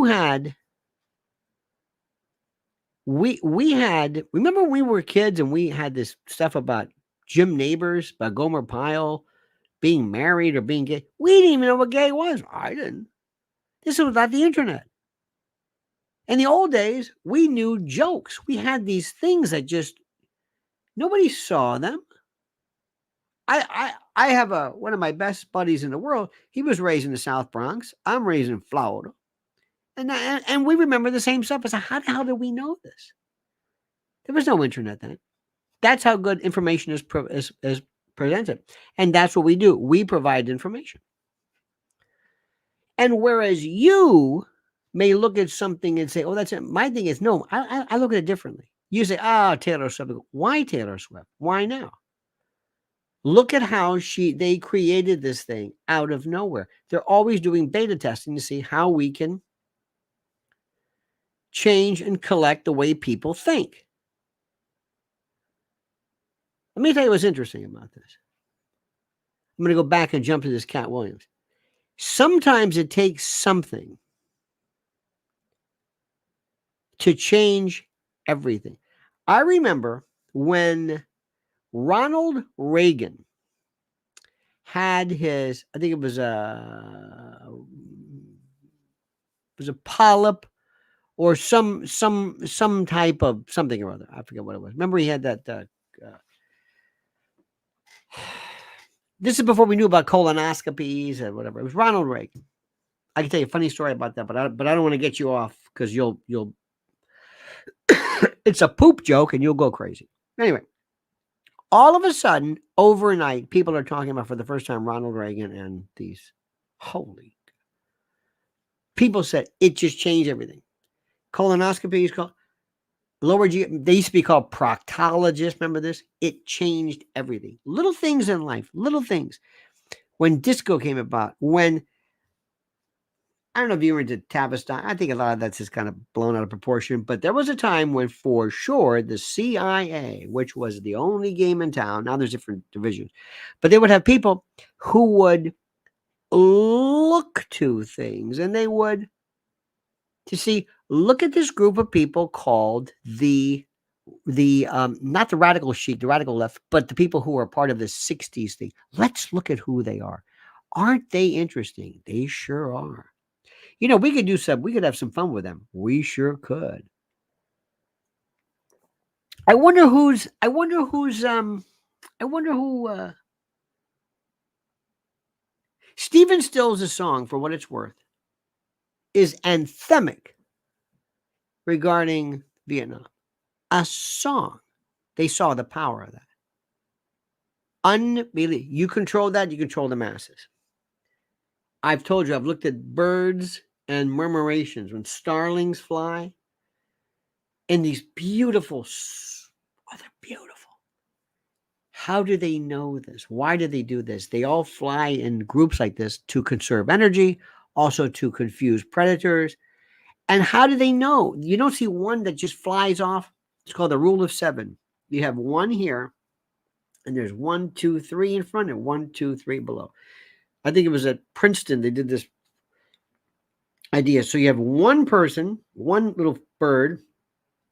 had remember when we were kids and we had this stuff about Jim Neighbors, about Gomer Pyle being married or being gay. We didn't even know what gay was. I didn't. This was without the internet. In the old days, we knew jokes. We had these things that just nobody saw them. I have one of my best buddies in the world. He was raised in the South Bronx. I'm raised in Florida, and we remember the same stuff. So how the hell did we know this? There was no internet then. That's how good information is presented, and that's what we do. We provide information. And whereas you may look at something and say, "Oh, that's it." My thing is, no, I look at it differently. You say, "Ah, Taylor Swift." Why Taylor Swift? Why now? Look at how they created this thing out of nowhere. They're always doing beta testing to see how we can change and collect the way people think. Let me tell you what's interesting about this. I'm going to go back and jump to this Katt Williams. Sometimes it takes something to change everything. I remember when Ronald Reagan had his, I think it was a polyp or some type of something or other. I forget what it was. Remember he had that. This is before we knew about colonoscopies and whatever. It was Ronald Reagan. I can tell you a funny story about that, but I don't want to get you off because you'll it's a poop joke and you'll go crazy. Anyway, all of a sudden, overnight, people are talking about for the first time Ronald Reagan and these holy people said it just changed everything. Colonoscopies, lower GI, they used to be called proctologists. Remember this? It changed everything. Little things in life, little things. When disco came about, when I don't know if you were into Tavistock. I think a lot of that's just kind of blown out of proportion. But there was a time when, for sure, the CIA, which was the only game in town, now there's different divisions, but they would have people who would look to things and they would look at this group of people called the not the radical chic, the radical left, but the people who are part of the 60s thing. Let's look at who they are. Aren't they interesting? They sure are. We could we could have some fun with them. We sure could. I wonder who Stephen Stills' song, for what it's worth, is anthemic regarding Vietnam. A song. They saw the power of that. Unbelievable. You control that, you control the masses. I've told you, I've looked at birds and murmurations when starlings fly. And these beautiful, they're beautiful. How do they know this? Why do they do this? They all fly in groups like this to conserve energy, also to confuse predators. And how do they know? You don't see one that just flies off. It's called the rule of 7. You have one here, and there's 1, 2, 3 in front, and 1, 2, 3 below. I think it was at Princeton they did this idea. So you have one person, one little bird.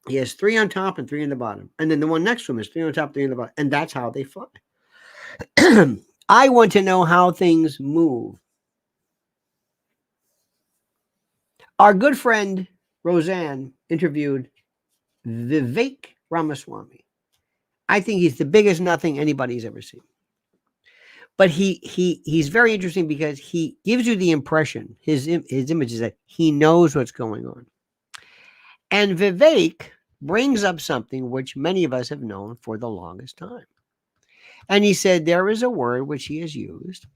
He has 3 on top and 3 on the bottom. And then the one next to him is 3 on top, 3 on the bottom. And that's how they fly. I want to know how things move. Our good friend Roseanne interviewed Vivek Ramaswamy. I think he's the biggest nothing anybody's ever seen. But he's very interesting because he gives you the impression, his image is that he knows what's going on. And Vivek brings up something which many of us have known for the longest time. And he said there is a word which he has used,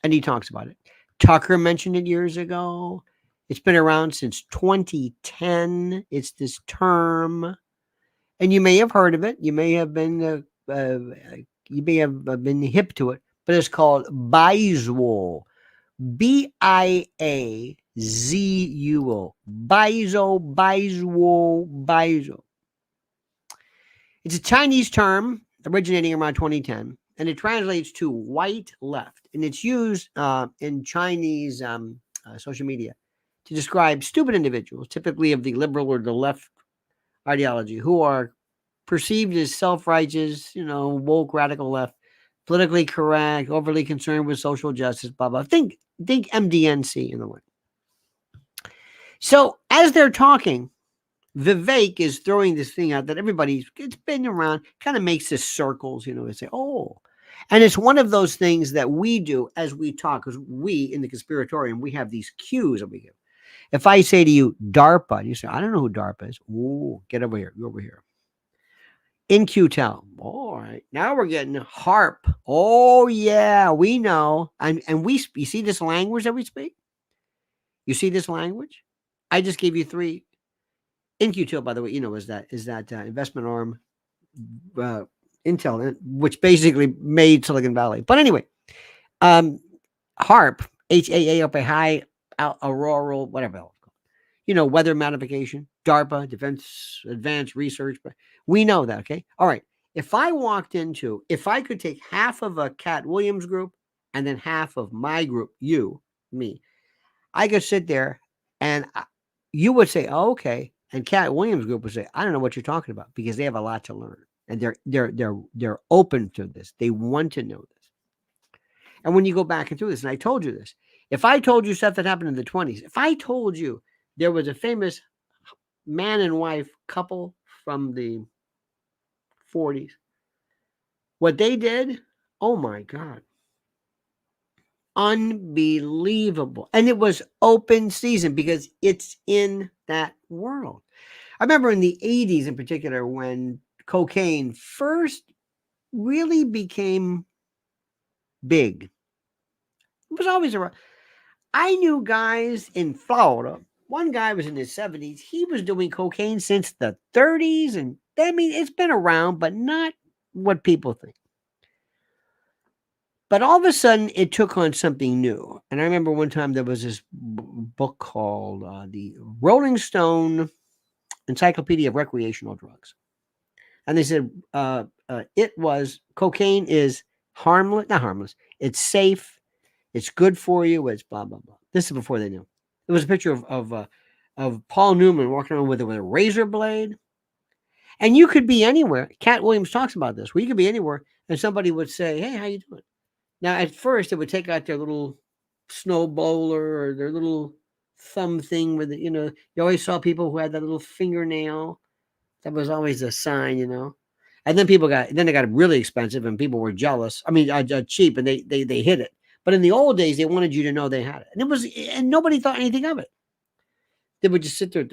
and he talks about it. Tucker mentioned it years ago. It's been around since 2010. It's this term, and you may have heard of it. You may have been hip to it. but it's called Biazuo. Biazuo. Biazuo. It's a Chinese term originating around 2010, and it translates to white left, and it's used in Chinese social media to describe stupid individuals, typically of the liberal or the left ideology, who are perceived as self-righteous, woke, radical left, politically correct, overly concerned with social justice, blah, blah. Think MDNC in a way. So as they're talking, Vivek is throwing this thing out that it's been around, kind of makes this circles, and say, oh. And it's one of those things that we do as we talk, because we in the conspiratorium, we have these cues that we give. If I say to you, DARPA, and you say, I don't know who DARPA is. Ooh, get over here. Go over here. In-Q-Tel. All right. Now we're getting HARP. Oh, yeah, we know. And you see this language that we speak? You see this language? I just gave you three. In-Q-Tel, by the way, is that investment arm, Intel, which basically made Silicon Valley. But anyway, HARP, HAA, high auroral, whatever else. Weather modification, DARPA, Defense Advanced Research. We know that, okay? All right. If I could take half of a Katt Williams group and then half of my group, me, I could sit there and you would say, oh, okay. And Katt Williams group would say, I don't know what you're talking about, because they have a lot to learn. And they're open to this. They want to know this. And when you go back and through this, and I told you this, if I told you stuff that happened in the 20s, if I told you there was a famous man and wife couple from the 40s, what they did, oh my God, unbelievable. And it was open season because it's in that world. I remember in the 80s in particular, when cocaine first really became big, it was always around. I knew guys in Florida. One guy was in his 70s. He was doing cocaine since the 30s. And I mean, it's been around, but not what people think. But all of a sudden, it took on something new. And I remember one time there was this book called the Rolling Stone Encyclopedia of Recreational Drugs. And they said cocaine is harmless, not harmless. It's safe. It's good for you. It's blah, blah, blah. This is before they knew. There was a picture of Paul Newman walking around with a razor blade. And you could be anywhere. Katt Williams talks about this, where you could be anywhere and somebody would say, hey, how you doing? Now, at first, they would take out their little snow bowler or their little thumb thing with it. You always saw people who had that little fingernail. That was always a sign, And then they got really expensive and people were jealous. I mean, cheap, and they hid it. But in the old days, they wanted you to know they had it. And nobody thought anything of it. They would just sit there, and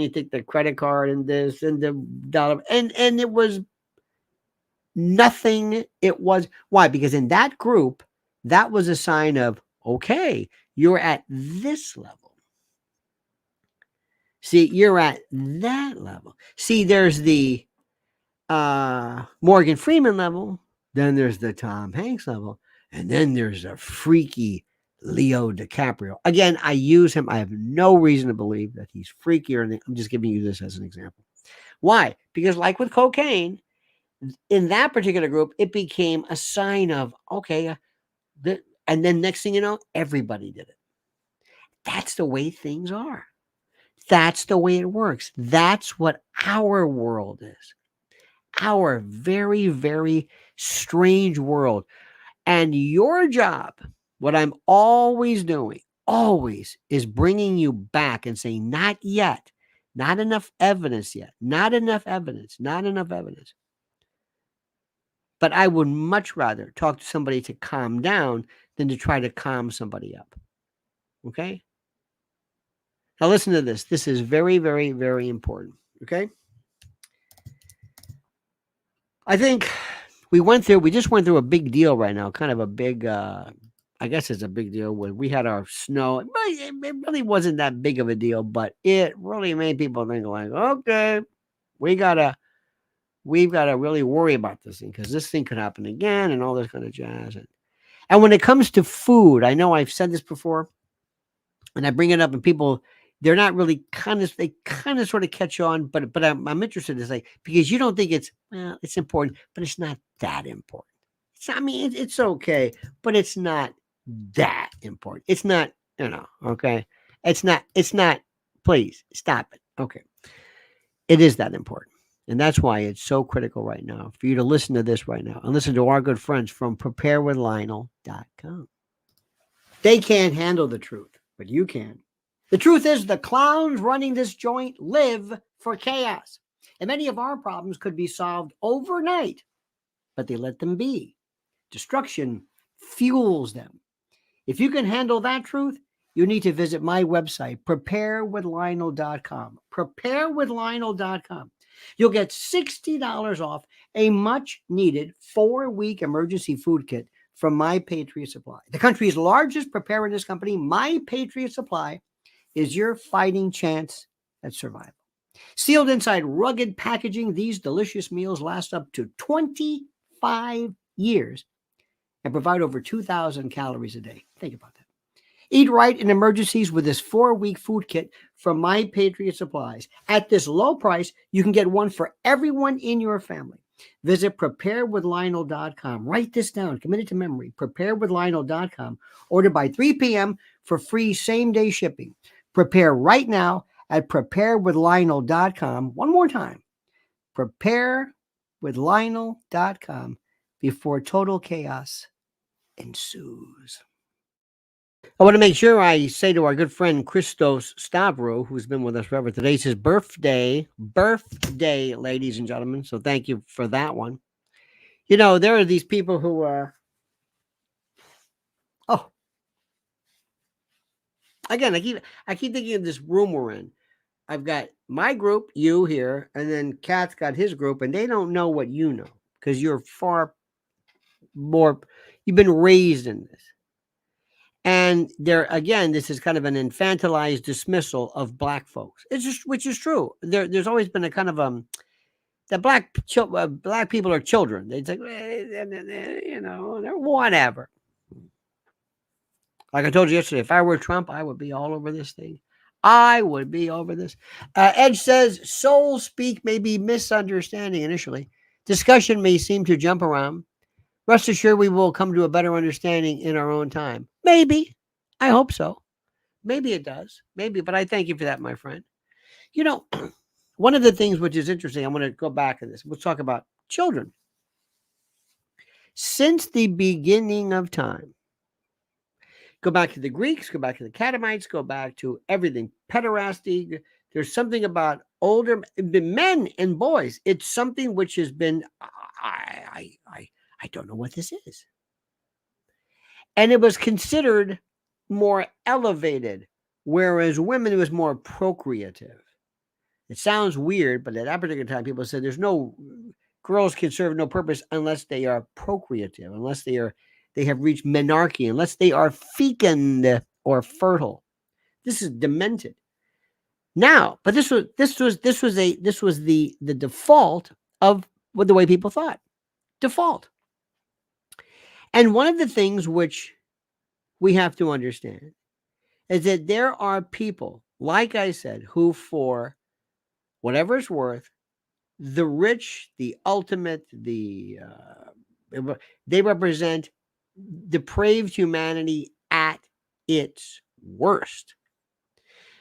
you take the credit card and this and the dollar. And it was nothing. It was, why? Because in that group, that was a sign of, okay, you're at this level. See, you're at that level. See, there's the Morgan Freeman level. Then there's the Tom Hanks level. And then there's a freaky Leo DiCaprio. Again, I use him. I have no reason to believe that he's freaky or anything. I'm just giving you this as an example. Why? Because like with cocaine, in that particular group, it became a sign of, okay, and then next thing you know, everybody did it. That's the way things are. That's the way it works. That's what our world is. Our very, very strange world. And your job, what I'm always doing, is bringing you back and saying, not yet, not enough evidence yet, not enough evidence. But I would much rather talk to somebody to calm down than to try to calm somebody up. Okay? Now listen to this. This is very, very, very important. Okay? I think we just went through a big deal right now, kind of a big, I guess it's a big deal when we had our snow. It really wasn't that big of a deal, but it really made people think like, okay, we got to we've got to really worry about this thing because this thing could happen again and all this kind of jazz. And when it comes to food, I know I've said this before, and I bring it up, and people, they're not really they kind of sort of catch on, but I'm interested in like, because you don't think it's important, but it's not that important. I mean, it's okay, but it's not that important. It's not, okay. It's not, please stop it. Okay. It is that important. And that's why it's so critical right now for you to listen to this right now and listen to our good friends from preparewithlionel.com. They can't handle the truth, but you can. The truth is the clowns running this joint live for chaos. And many of our problems could be solved overnight, but they let them be. Destruction fuels them. If you can handle that truth, you need to visit my website, preparewithlionel.com. Preparewithlionel.com. You'll get $60 off a much needed 4-week emergency food kit from My Patriot Supply. The country's largest preparedness company, My Patriot Supply, is your fighting chance at survival. Sealed inside rugged packaging, these delicious meals last up to 25 years and provide over 2,000 calories a day. Think about that. Eat right in emergencies with this 4-week food kit from My Patriot Supplies. At this low price, you can get one for everyone in your family. Visit preparewithlionel.com. Write this down. Commit it to memory. Preparewithlionel.com. Order by 3 p.m. for free same-day shipping. Prepare right now at preparewithlionel.com. One more time. Preparewithlionel.com before total chaos ensues. I want to make sure I say to our good friend Christos Stavro, who's been with us forever, today's his birthday, ladies and gentlemen. So thank you for that one. There are these people who, again, I keep thinking of this room we're in. I've got my group, you here, and then Katt's got his group, and they don't know what you know because you're far more, you've been raised in this. And again, this is kind of an infantilized dismissal of black folks. It's just, which is true. There's always been a kind of that black people are children. It's like, they're whatever. Like I told you yesterday, if I were Trump, I would be all over this thing. I would be over this. Edge says, soul speak may be misunderstanding initially. Discussion may seem to jump around. Rest assured we will come to a better understanding in our own time. Maybe. I hope so. Maybe it does. Maybe. But I thank you for that, my friend. One of the things which is interesting, I'm going to go back to this. We'll talk about children. Since the beginning of time, go back to the Greeks, go back to the Cattamites, go back to everything. Pederasty. There's something about older men and boys. It's something which has been, I don't know what this is. And it was considered more elevated, whereas women, it was more procreative. It sounds weird, but at that particular time, people said girls can serve no purpose unless they are procreative, unless they have reached menarche, unless they are fecund or fertile. This is demented. Now, but this was the default of the way people thought. Default. And one of the things which we have to understand is that there are people, like I said, who for whatever it's worth, the rich, the ultimate, they represent depraved humanity at its worst.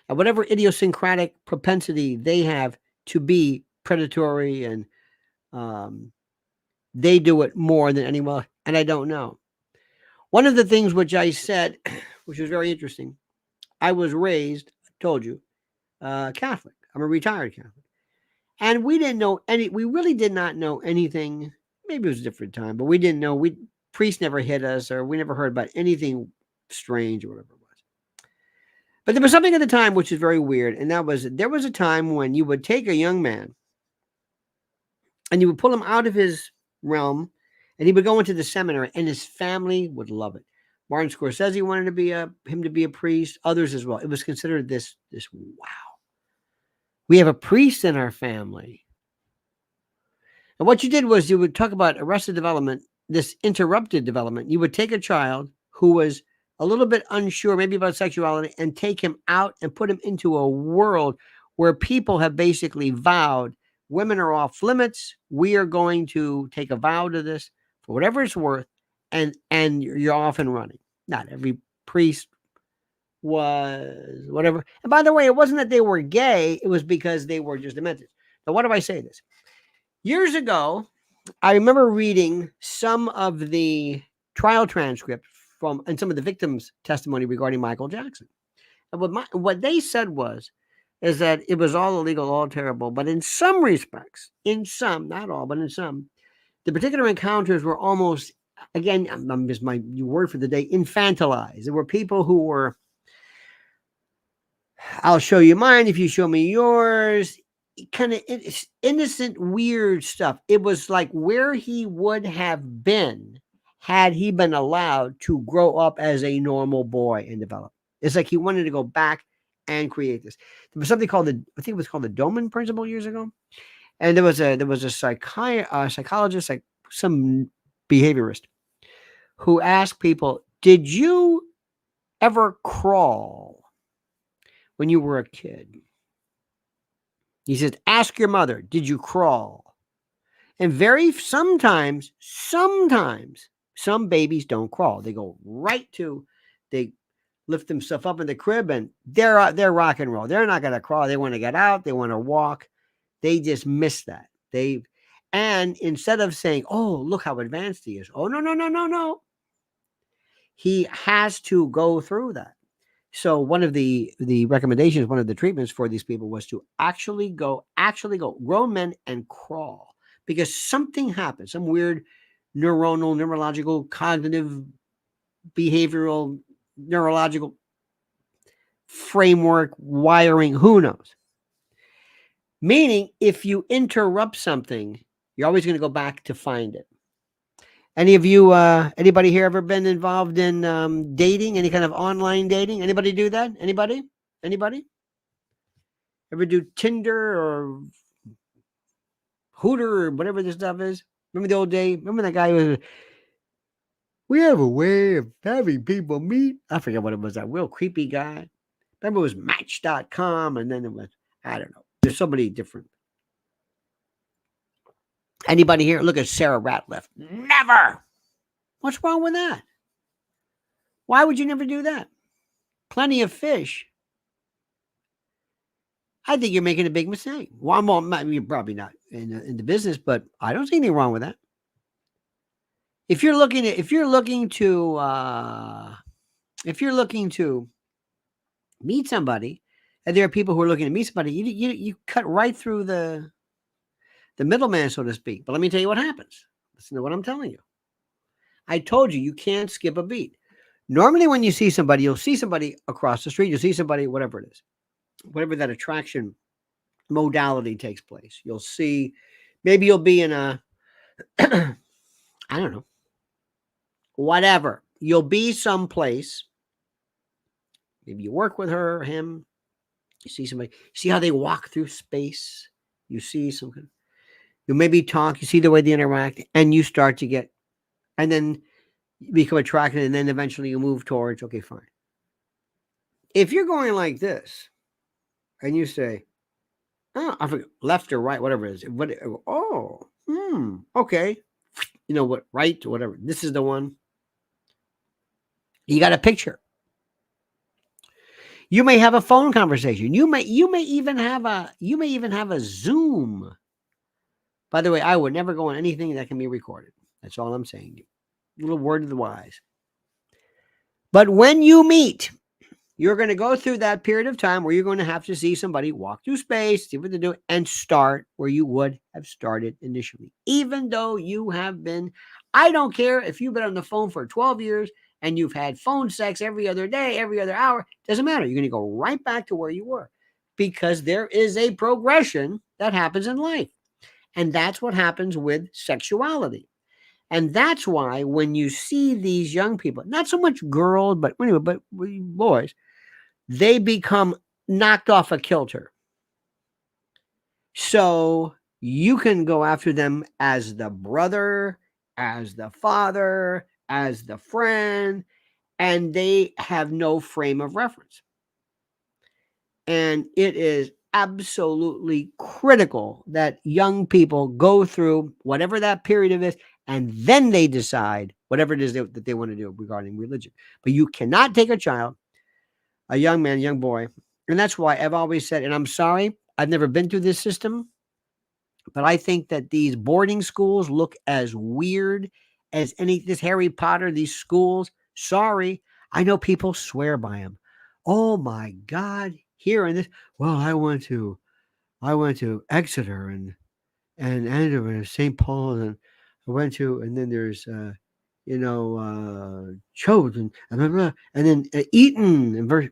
And whatever idiosyncratic propensity they have to be predatory, and they do it more than anyone, and I don't know. One of the things which I said, which was very interesting, I was raised, I told you, Catholic. I'm a retired Catholic. And we really did not know anything. Maybe it was a different time, but we didn't know. Priests never hit us, or we never heard about anything strange or whatever it was. But there was something at the time which is very weird, and that was, there was a time when you would take a young man and you would pull him out of his realm, and he would go into the seminary, and his family would love it. Martin Scorsese wanted him to be a priest, others as well. It was considered this wow. We have a priest in our family. And what you did was you would talk about arrested development, this interrupted development. You would take a child who was a little bit unsure, maybe about sexuality, and take him out and put him into a world where people have basically vowed women are off limits. We are going to take a vow to this for whatever it's worth, and you're off and running. Not every priest was whatever. And by the way, it wasn't that they were gay, it was because they were just demented. Now, why do I say this? Years ago, I remember reading some of the trial transcript from and some of the victims' testimony regarding Michael Jackson. And what they said is that it was all illegal, all terrible, but in some respects, in some, not all, but in some, the particular encounters were almost, again, I'm just my word for the day, infantilized. There were people who were, I'll show you mine if you show me yours. Kind of innocent, weird stuff. It was like where he would have been had he been allowed to grow up as a normal boy and develop. It's like he wanted to go back and create this. There was something called I think it was called the Doman Principle years ago, and there was a psychologist, like some behaviorist, who asked people, "Did you ever crawl when you were a kid?" He says, "Ask your mother, did you crawl?" And sometimes some babies don't crawl. They go right to, they lift themselves up in the crib and they're rock and roll. They're not going to crawl. They want to get out. They want to walk. They just miss that. And instead of saying, "Oh, look how advanced he is." Oh, no. He has to go through that. So one of the recommendations, one of the treatments for these people was to actually go, grown men, and crawl, because something happens, some weird neurological, cognitive, behavioral, neurological framework, wiring, who knows? Meaning, if you interrupt something, you're always going to go back to find it. Any of you, anybody here ever been involved in dating, any kind of online dating? Anybody do that? Anybody? Ever do Tinder or Hooter or whatever this stuff is? Remember the old day? Remember that guy who was, "We have a way of having people meet." I forget what it was, that real creepy guy. Remember it was Match.com, and then it was, I don't know. There's so many different. Anybody here? Look at Sarah Ratliff. Never. What's wrong with that? Why would you never do that? Plenty of fish. I think you're making a big mistake. Well, you're probably not in the business, but I don't see anything wrong with that. If you're looking to meet somebody, and there are people who are looking to meet somebody, you cut right through the middleman, so to speak. But let me tell you what happens. Listen to what I'm telling you. I told you can't skip a beat. Normally, when you see somebody, you'll see somebody across the street. You'll see somebody, whatever it is, whatever that attraction modality takes place. You'll see, maybe you'll be in a, I don't know, whatever. You'll be someplace. Maybe you work with her or him. You see somebody. See how they walk through space. You see something. You maybe talk. You see the way they interact, and you start to get, and then you become attracted, and then eventually you move towards, okay, fine. If you're going like this, and you say, "Oh, I forget, left or right, whatever it is." Okay. You know what, right, or whatever. This is the one. You got a picture. You may have a phone conversation. You may even have a Zoom. By the way, I would never go on anything that can be recorded. That's all I'm saying to you. Little word of the wise. But when you meet, you're going to go through that period of time where you're going to have to see somebody walk through space, see what they're doing, and start where you would have started initially. Even though you have been, I don't care if you've been on the phone for 12 years and you've had phone sex every other day, every other hour, doesn't matter. You're going to go right back to where you were, because there is a progression that happens in life. And that's what happens with sexuality. And that's why when you see these young people, not so much girls, but boys, they become knocked off a kilter. So you can go after them as the brother, as the father, as the friend, and they have no frame of reference. And it is absolutely critical that young people go through whatever that period of is, and then they decide whatever it is that they want to do regarding religion. But you cannot take a child, a young man, young boy, and that's why I've always said, and I'm sorry, I've never been through this system, but I think that these boarding schools look as weird as this Harry Potter, these schools. Sorry, I know people swear by them. Oh my God, here and this. Well, I went to Exeter and Andover, St. Paul, and I went to, and then there's Choate and blah, blah, and then Eton and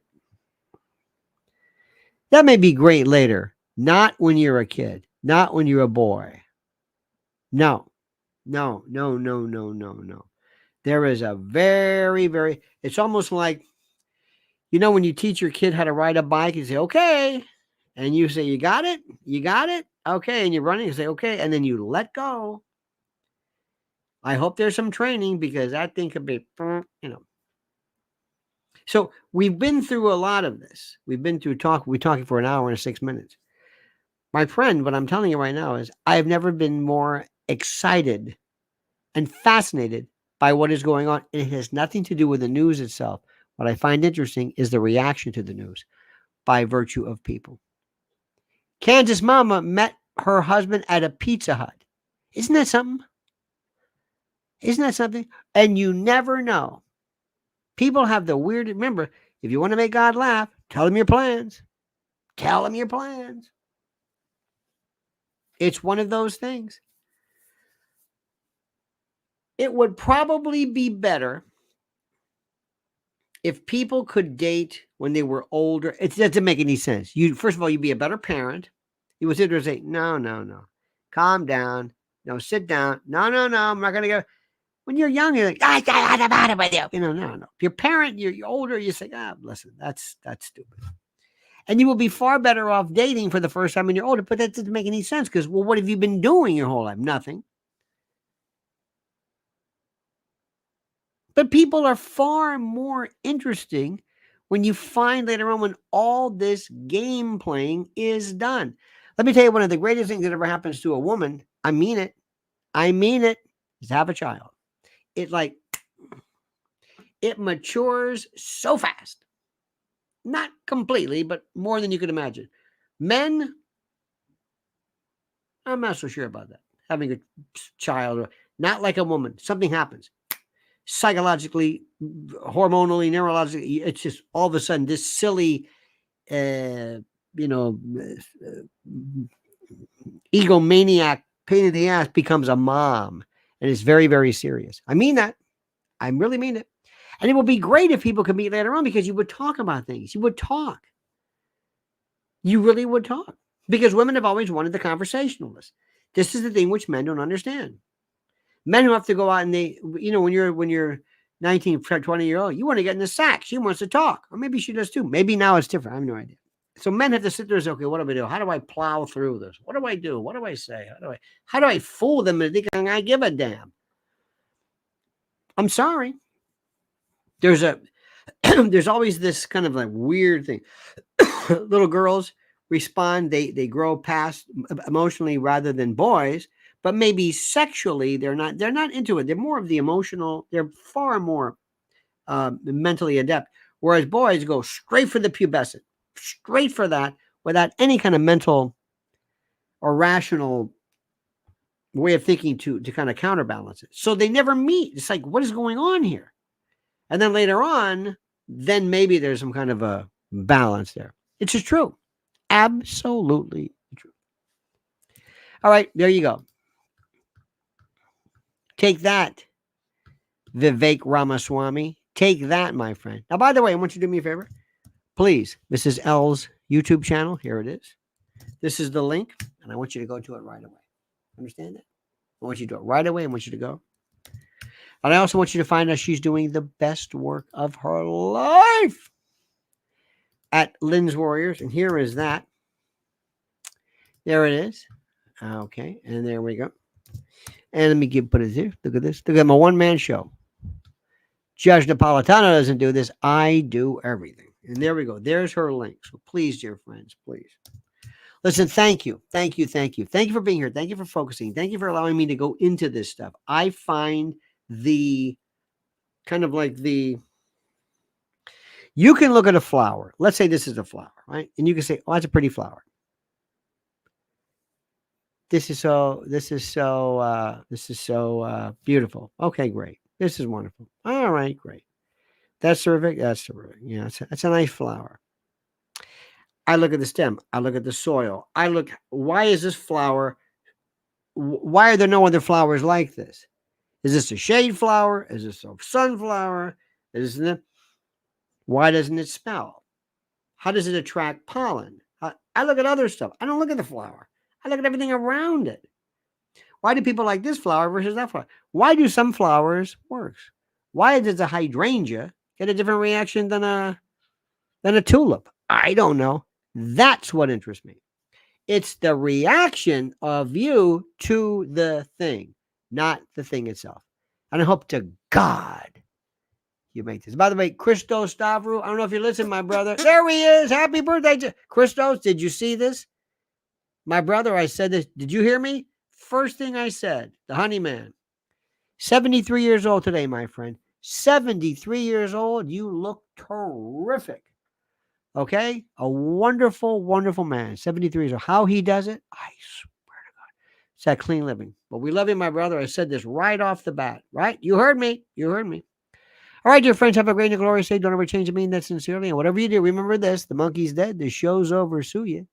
that may be great later, not when you're a kid, not when you're a boy. No, no, no, no, no, no, no. There is a very, very, it's almost like, when you teach your kid how to ride a bike, you say, okay. And you say, you got it? You got it? Okay. And you're running, you say, okay. And then you let go. I hope there's some training because that thing could be, So we've been through a lot of this. We've been through we're talking for an hour and 6 minutes. My friend, what I'm telling you right now is I have never been more excited and fascinated by what is going on. It has nothing to do with the news itself. What I find interesting is the reaction to the news by virtue of people. Kansas mama met her husband at a Pizza Hut. Isn't that something? Isn't that something? And you never know. People have the weird, remember, if you want to make God laugh, tell him your plans. Tell him your plans. It's one of those things. It would probably be better if people could date when they were older. It doesn't make any sense. First of all, you'd be a better parent. You would sit there and say, no. Calm down. No, sit down. No. I'm not going to go. When you're young, you're like, no. If you're a parent, you're older, you say, listen, that's stupid. And you will be far better off dating for the first time when you're older, but that doesn't make any sense because, well, what have you been doing your whole life? Nothing. But people are far more interesting when you find later on when all this game playing is done. Let me tell you, one of the greatest things that ever happens to a woman, I mean it, is have a child. It matures so fast. Not completely, but more than you could imagine. Men, I'm not so sure about that. Having a child, not like a woman. Something happens. Psychologically, hormonally, neurologically, it's just all of a sudden this silly, egomaniac pain in the ass becomes a mom. And it's very, very serious. I mean that. I really mean it. And it would be great if people could meet later on because you would talk about things. You would talk. You really would talk. Because women have always wanted the conversationalist. This is the thing which men don't understand. Men who have to go out and they, when you're 19, 20-year-old, you want to get in the sack. She wants to talk. Or maybe she does too. Maybe now it's different. I have no idea. So men have to sit there and say, okay, what do I do? How do I plow through this? What do I do? What do I say? How do I fool them and think I give a damn? I'm sorry. There's always this kind of like weird thing. Little girls respond, they grow past emotionally rather than boys, but maybe sexually they're not into it. They're more of the emotional, they're far more mentally adept. Whereas boys go straight for the pubescent, straight for that without any kind of mental or rational way of thinking to kind of counterbalance it. So they never meet. It's like, what is going on here? And then later on, then maybe there's some kind of a balance there. It's just true. Absolutely true. All right, there you go. Take that, Vivek Ramaswamy. Take that, my friend. Now, by the way, I want you to do me a favor. Please, Mrs. L's YouTube channel. Here it is. This is the link, and I want you to go to it right away. Understand that? I want you to do it right away. I want you to go. And I also want you to find out she's doing the best work of her life at Lynn's Warriors. And here is that. There it is. Okay, and there we go. And let me put it here. Look at this. Look at my one-man show. Judge Napolitano doesn't do this. I do everything. And there we go. There's her link. So please, dear friends, please. Listen, thank you. Thank you. Thank you. Thank you for being here. Thank you for focusing. Thank you for allowing me to go into this stuff. I find the kind of like you can look at a flower. Let's say this is a flower, right? And you can say, oh, that's a pretty flower. This is so beautiful. Okay, great. This is wonderful. All right, great. That's terrific. That's terrific. Yeah, that's a nice flower. I look at the stem. I look at the soil. Why is this flower? Why are there no other flowers like this? Is this a shade flower? Is this a sunflower? Why doesn't it smell? How does it attract pollen? I look at other stuff. I don't look at the flower. I look at everything around it. Why do people like this flower versus that flower? Why do some flowers work? Why does a hydrangea get a different reaction than a tulip? I don't know. That's what interests me. It's the reaction of you to the thing, not the thing itself. And I hope to God you make this. By the way, Christos Stavru, I don't know if you listen, my brother. There he is. Happy birthday. Christos, did you see this? My brother, I said this. Did you hear me? First thing I said, the honey man. 73 years old today, my friend. 73 years old. You look terrific. Okay? A wonderful, wonderful man. 73 years old. How he does it, I swear to God. It's that clean living. But we love you, my brother. I said this right off the bat. Right? You heard me. You heard me. All right, dear friends, have a great and glorious day. Don't ever change. I mean that sincerely. And whatever you do, remember this. The monkey's dead. The show's over. Sue you.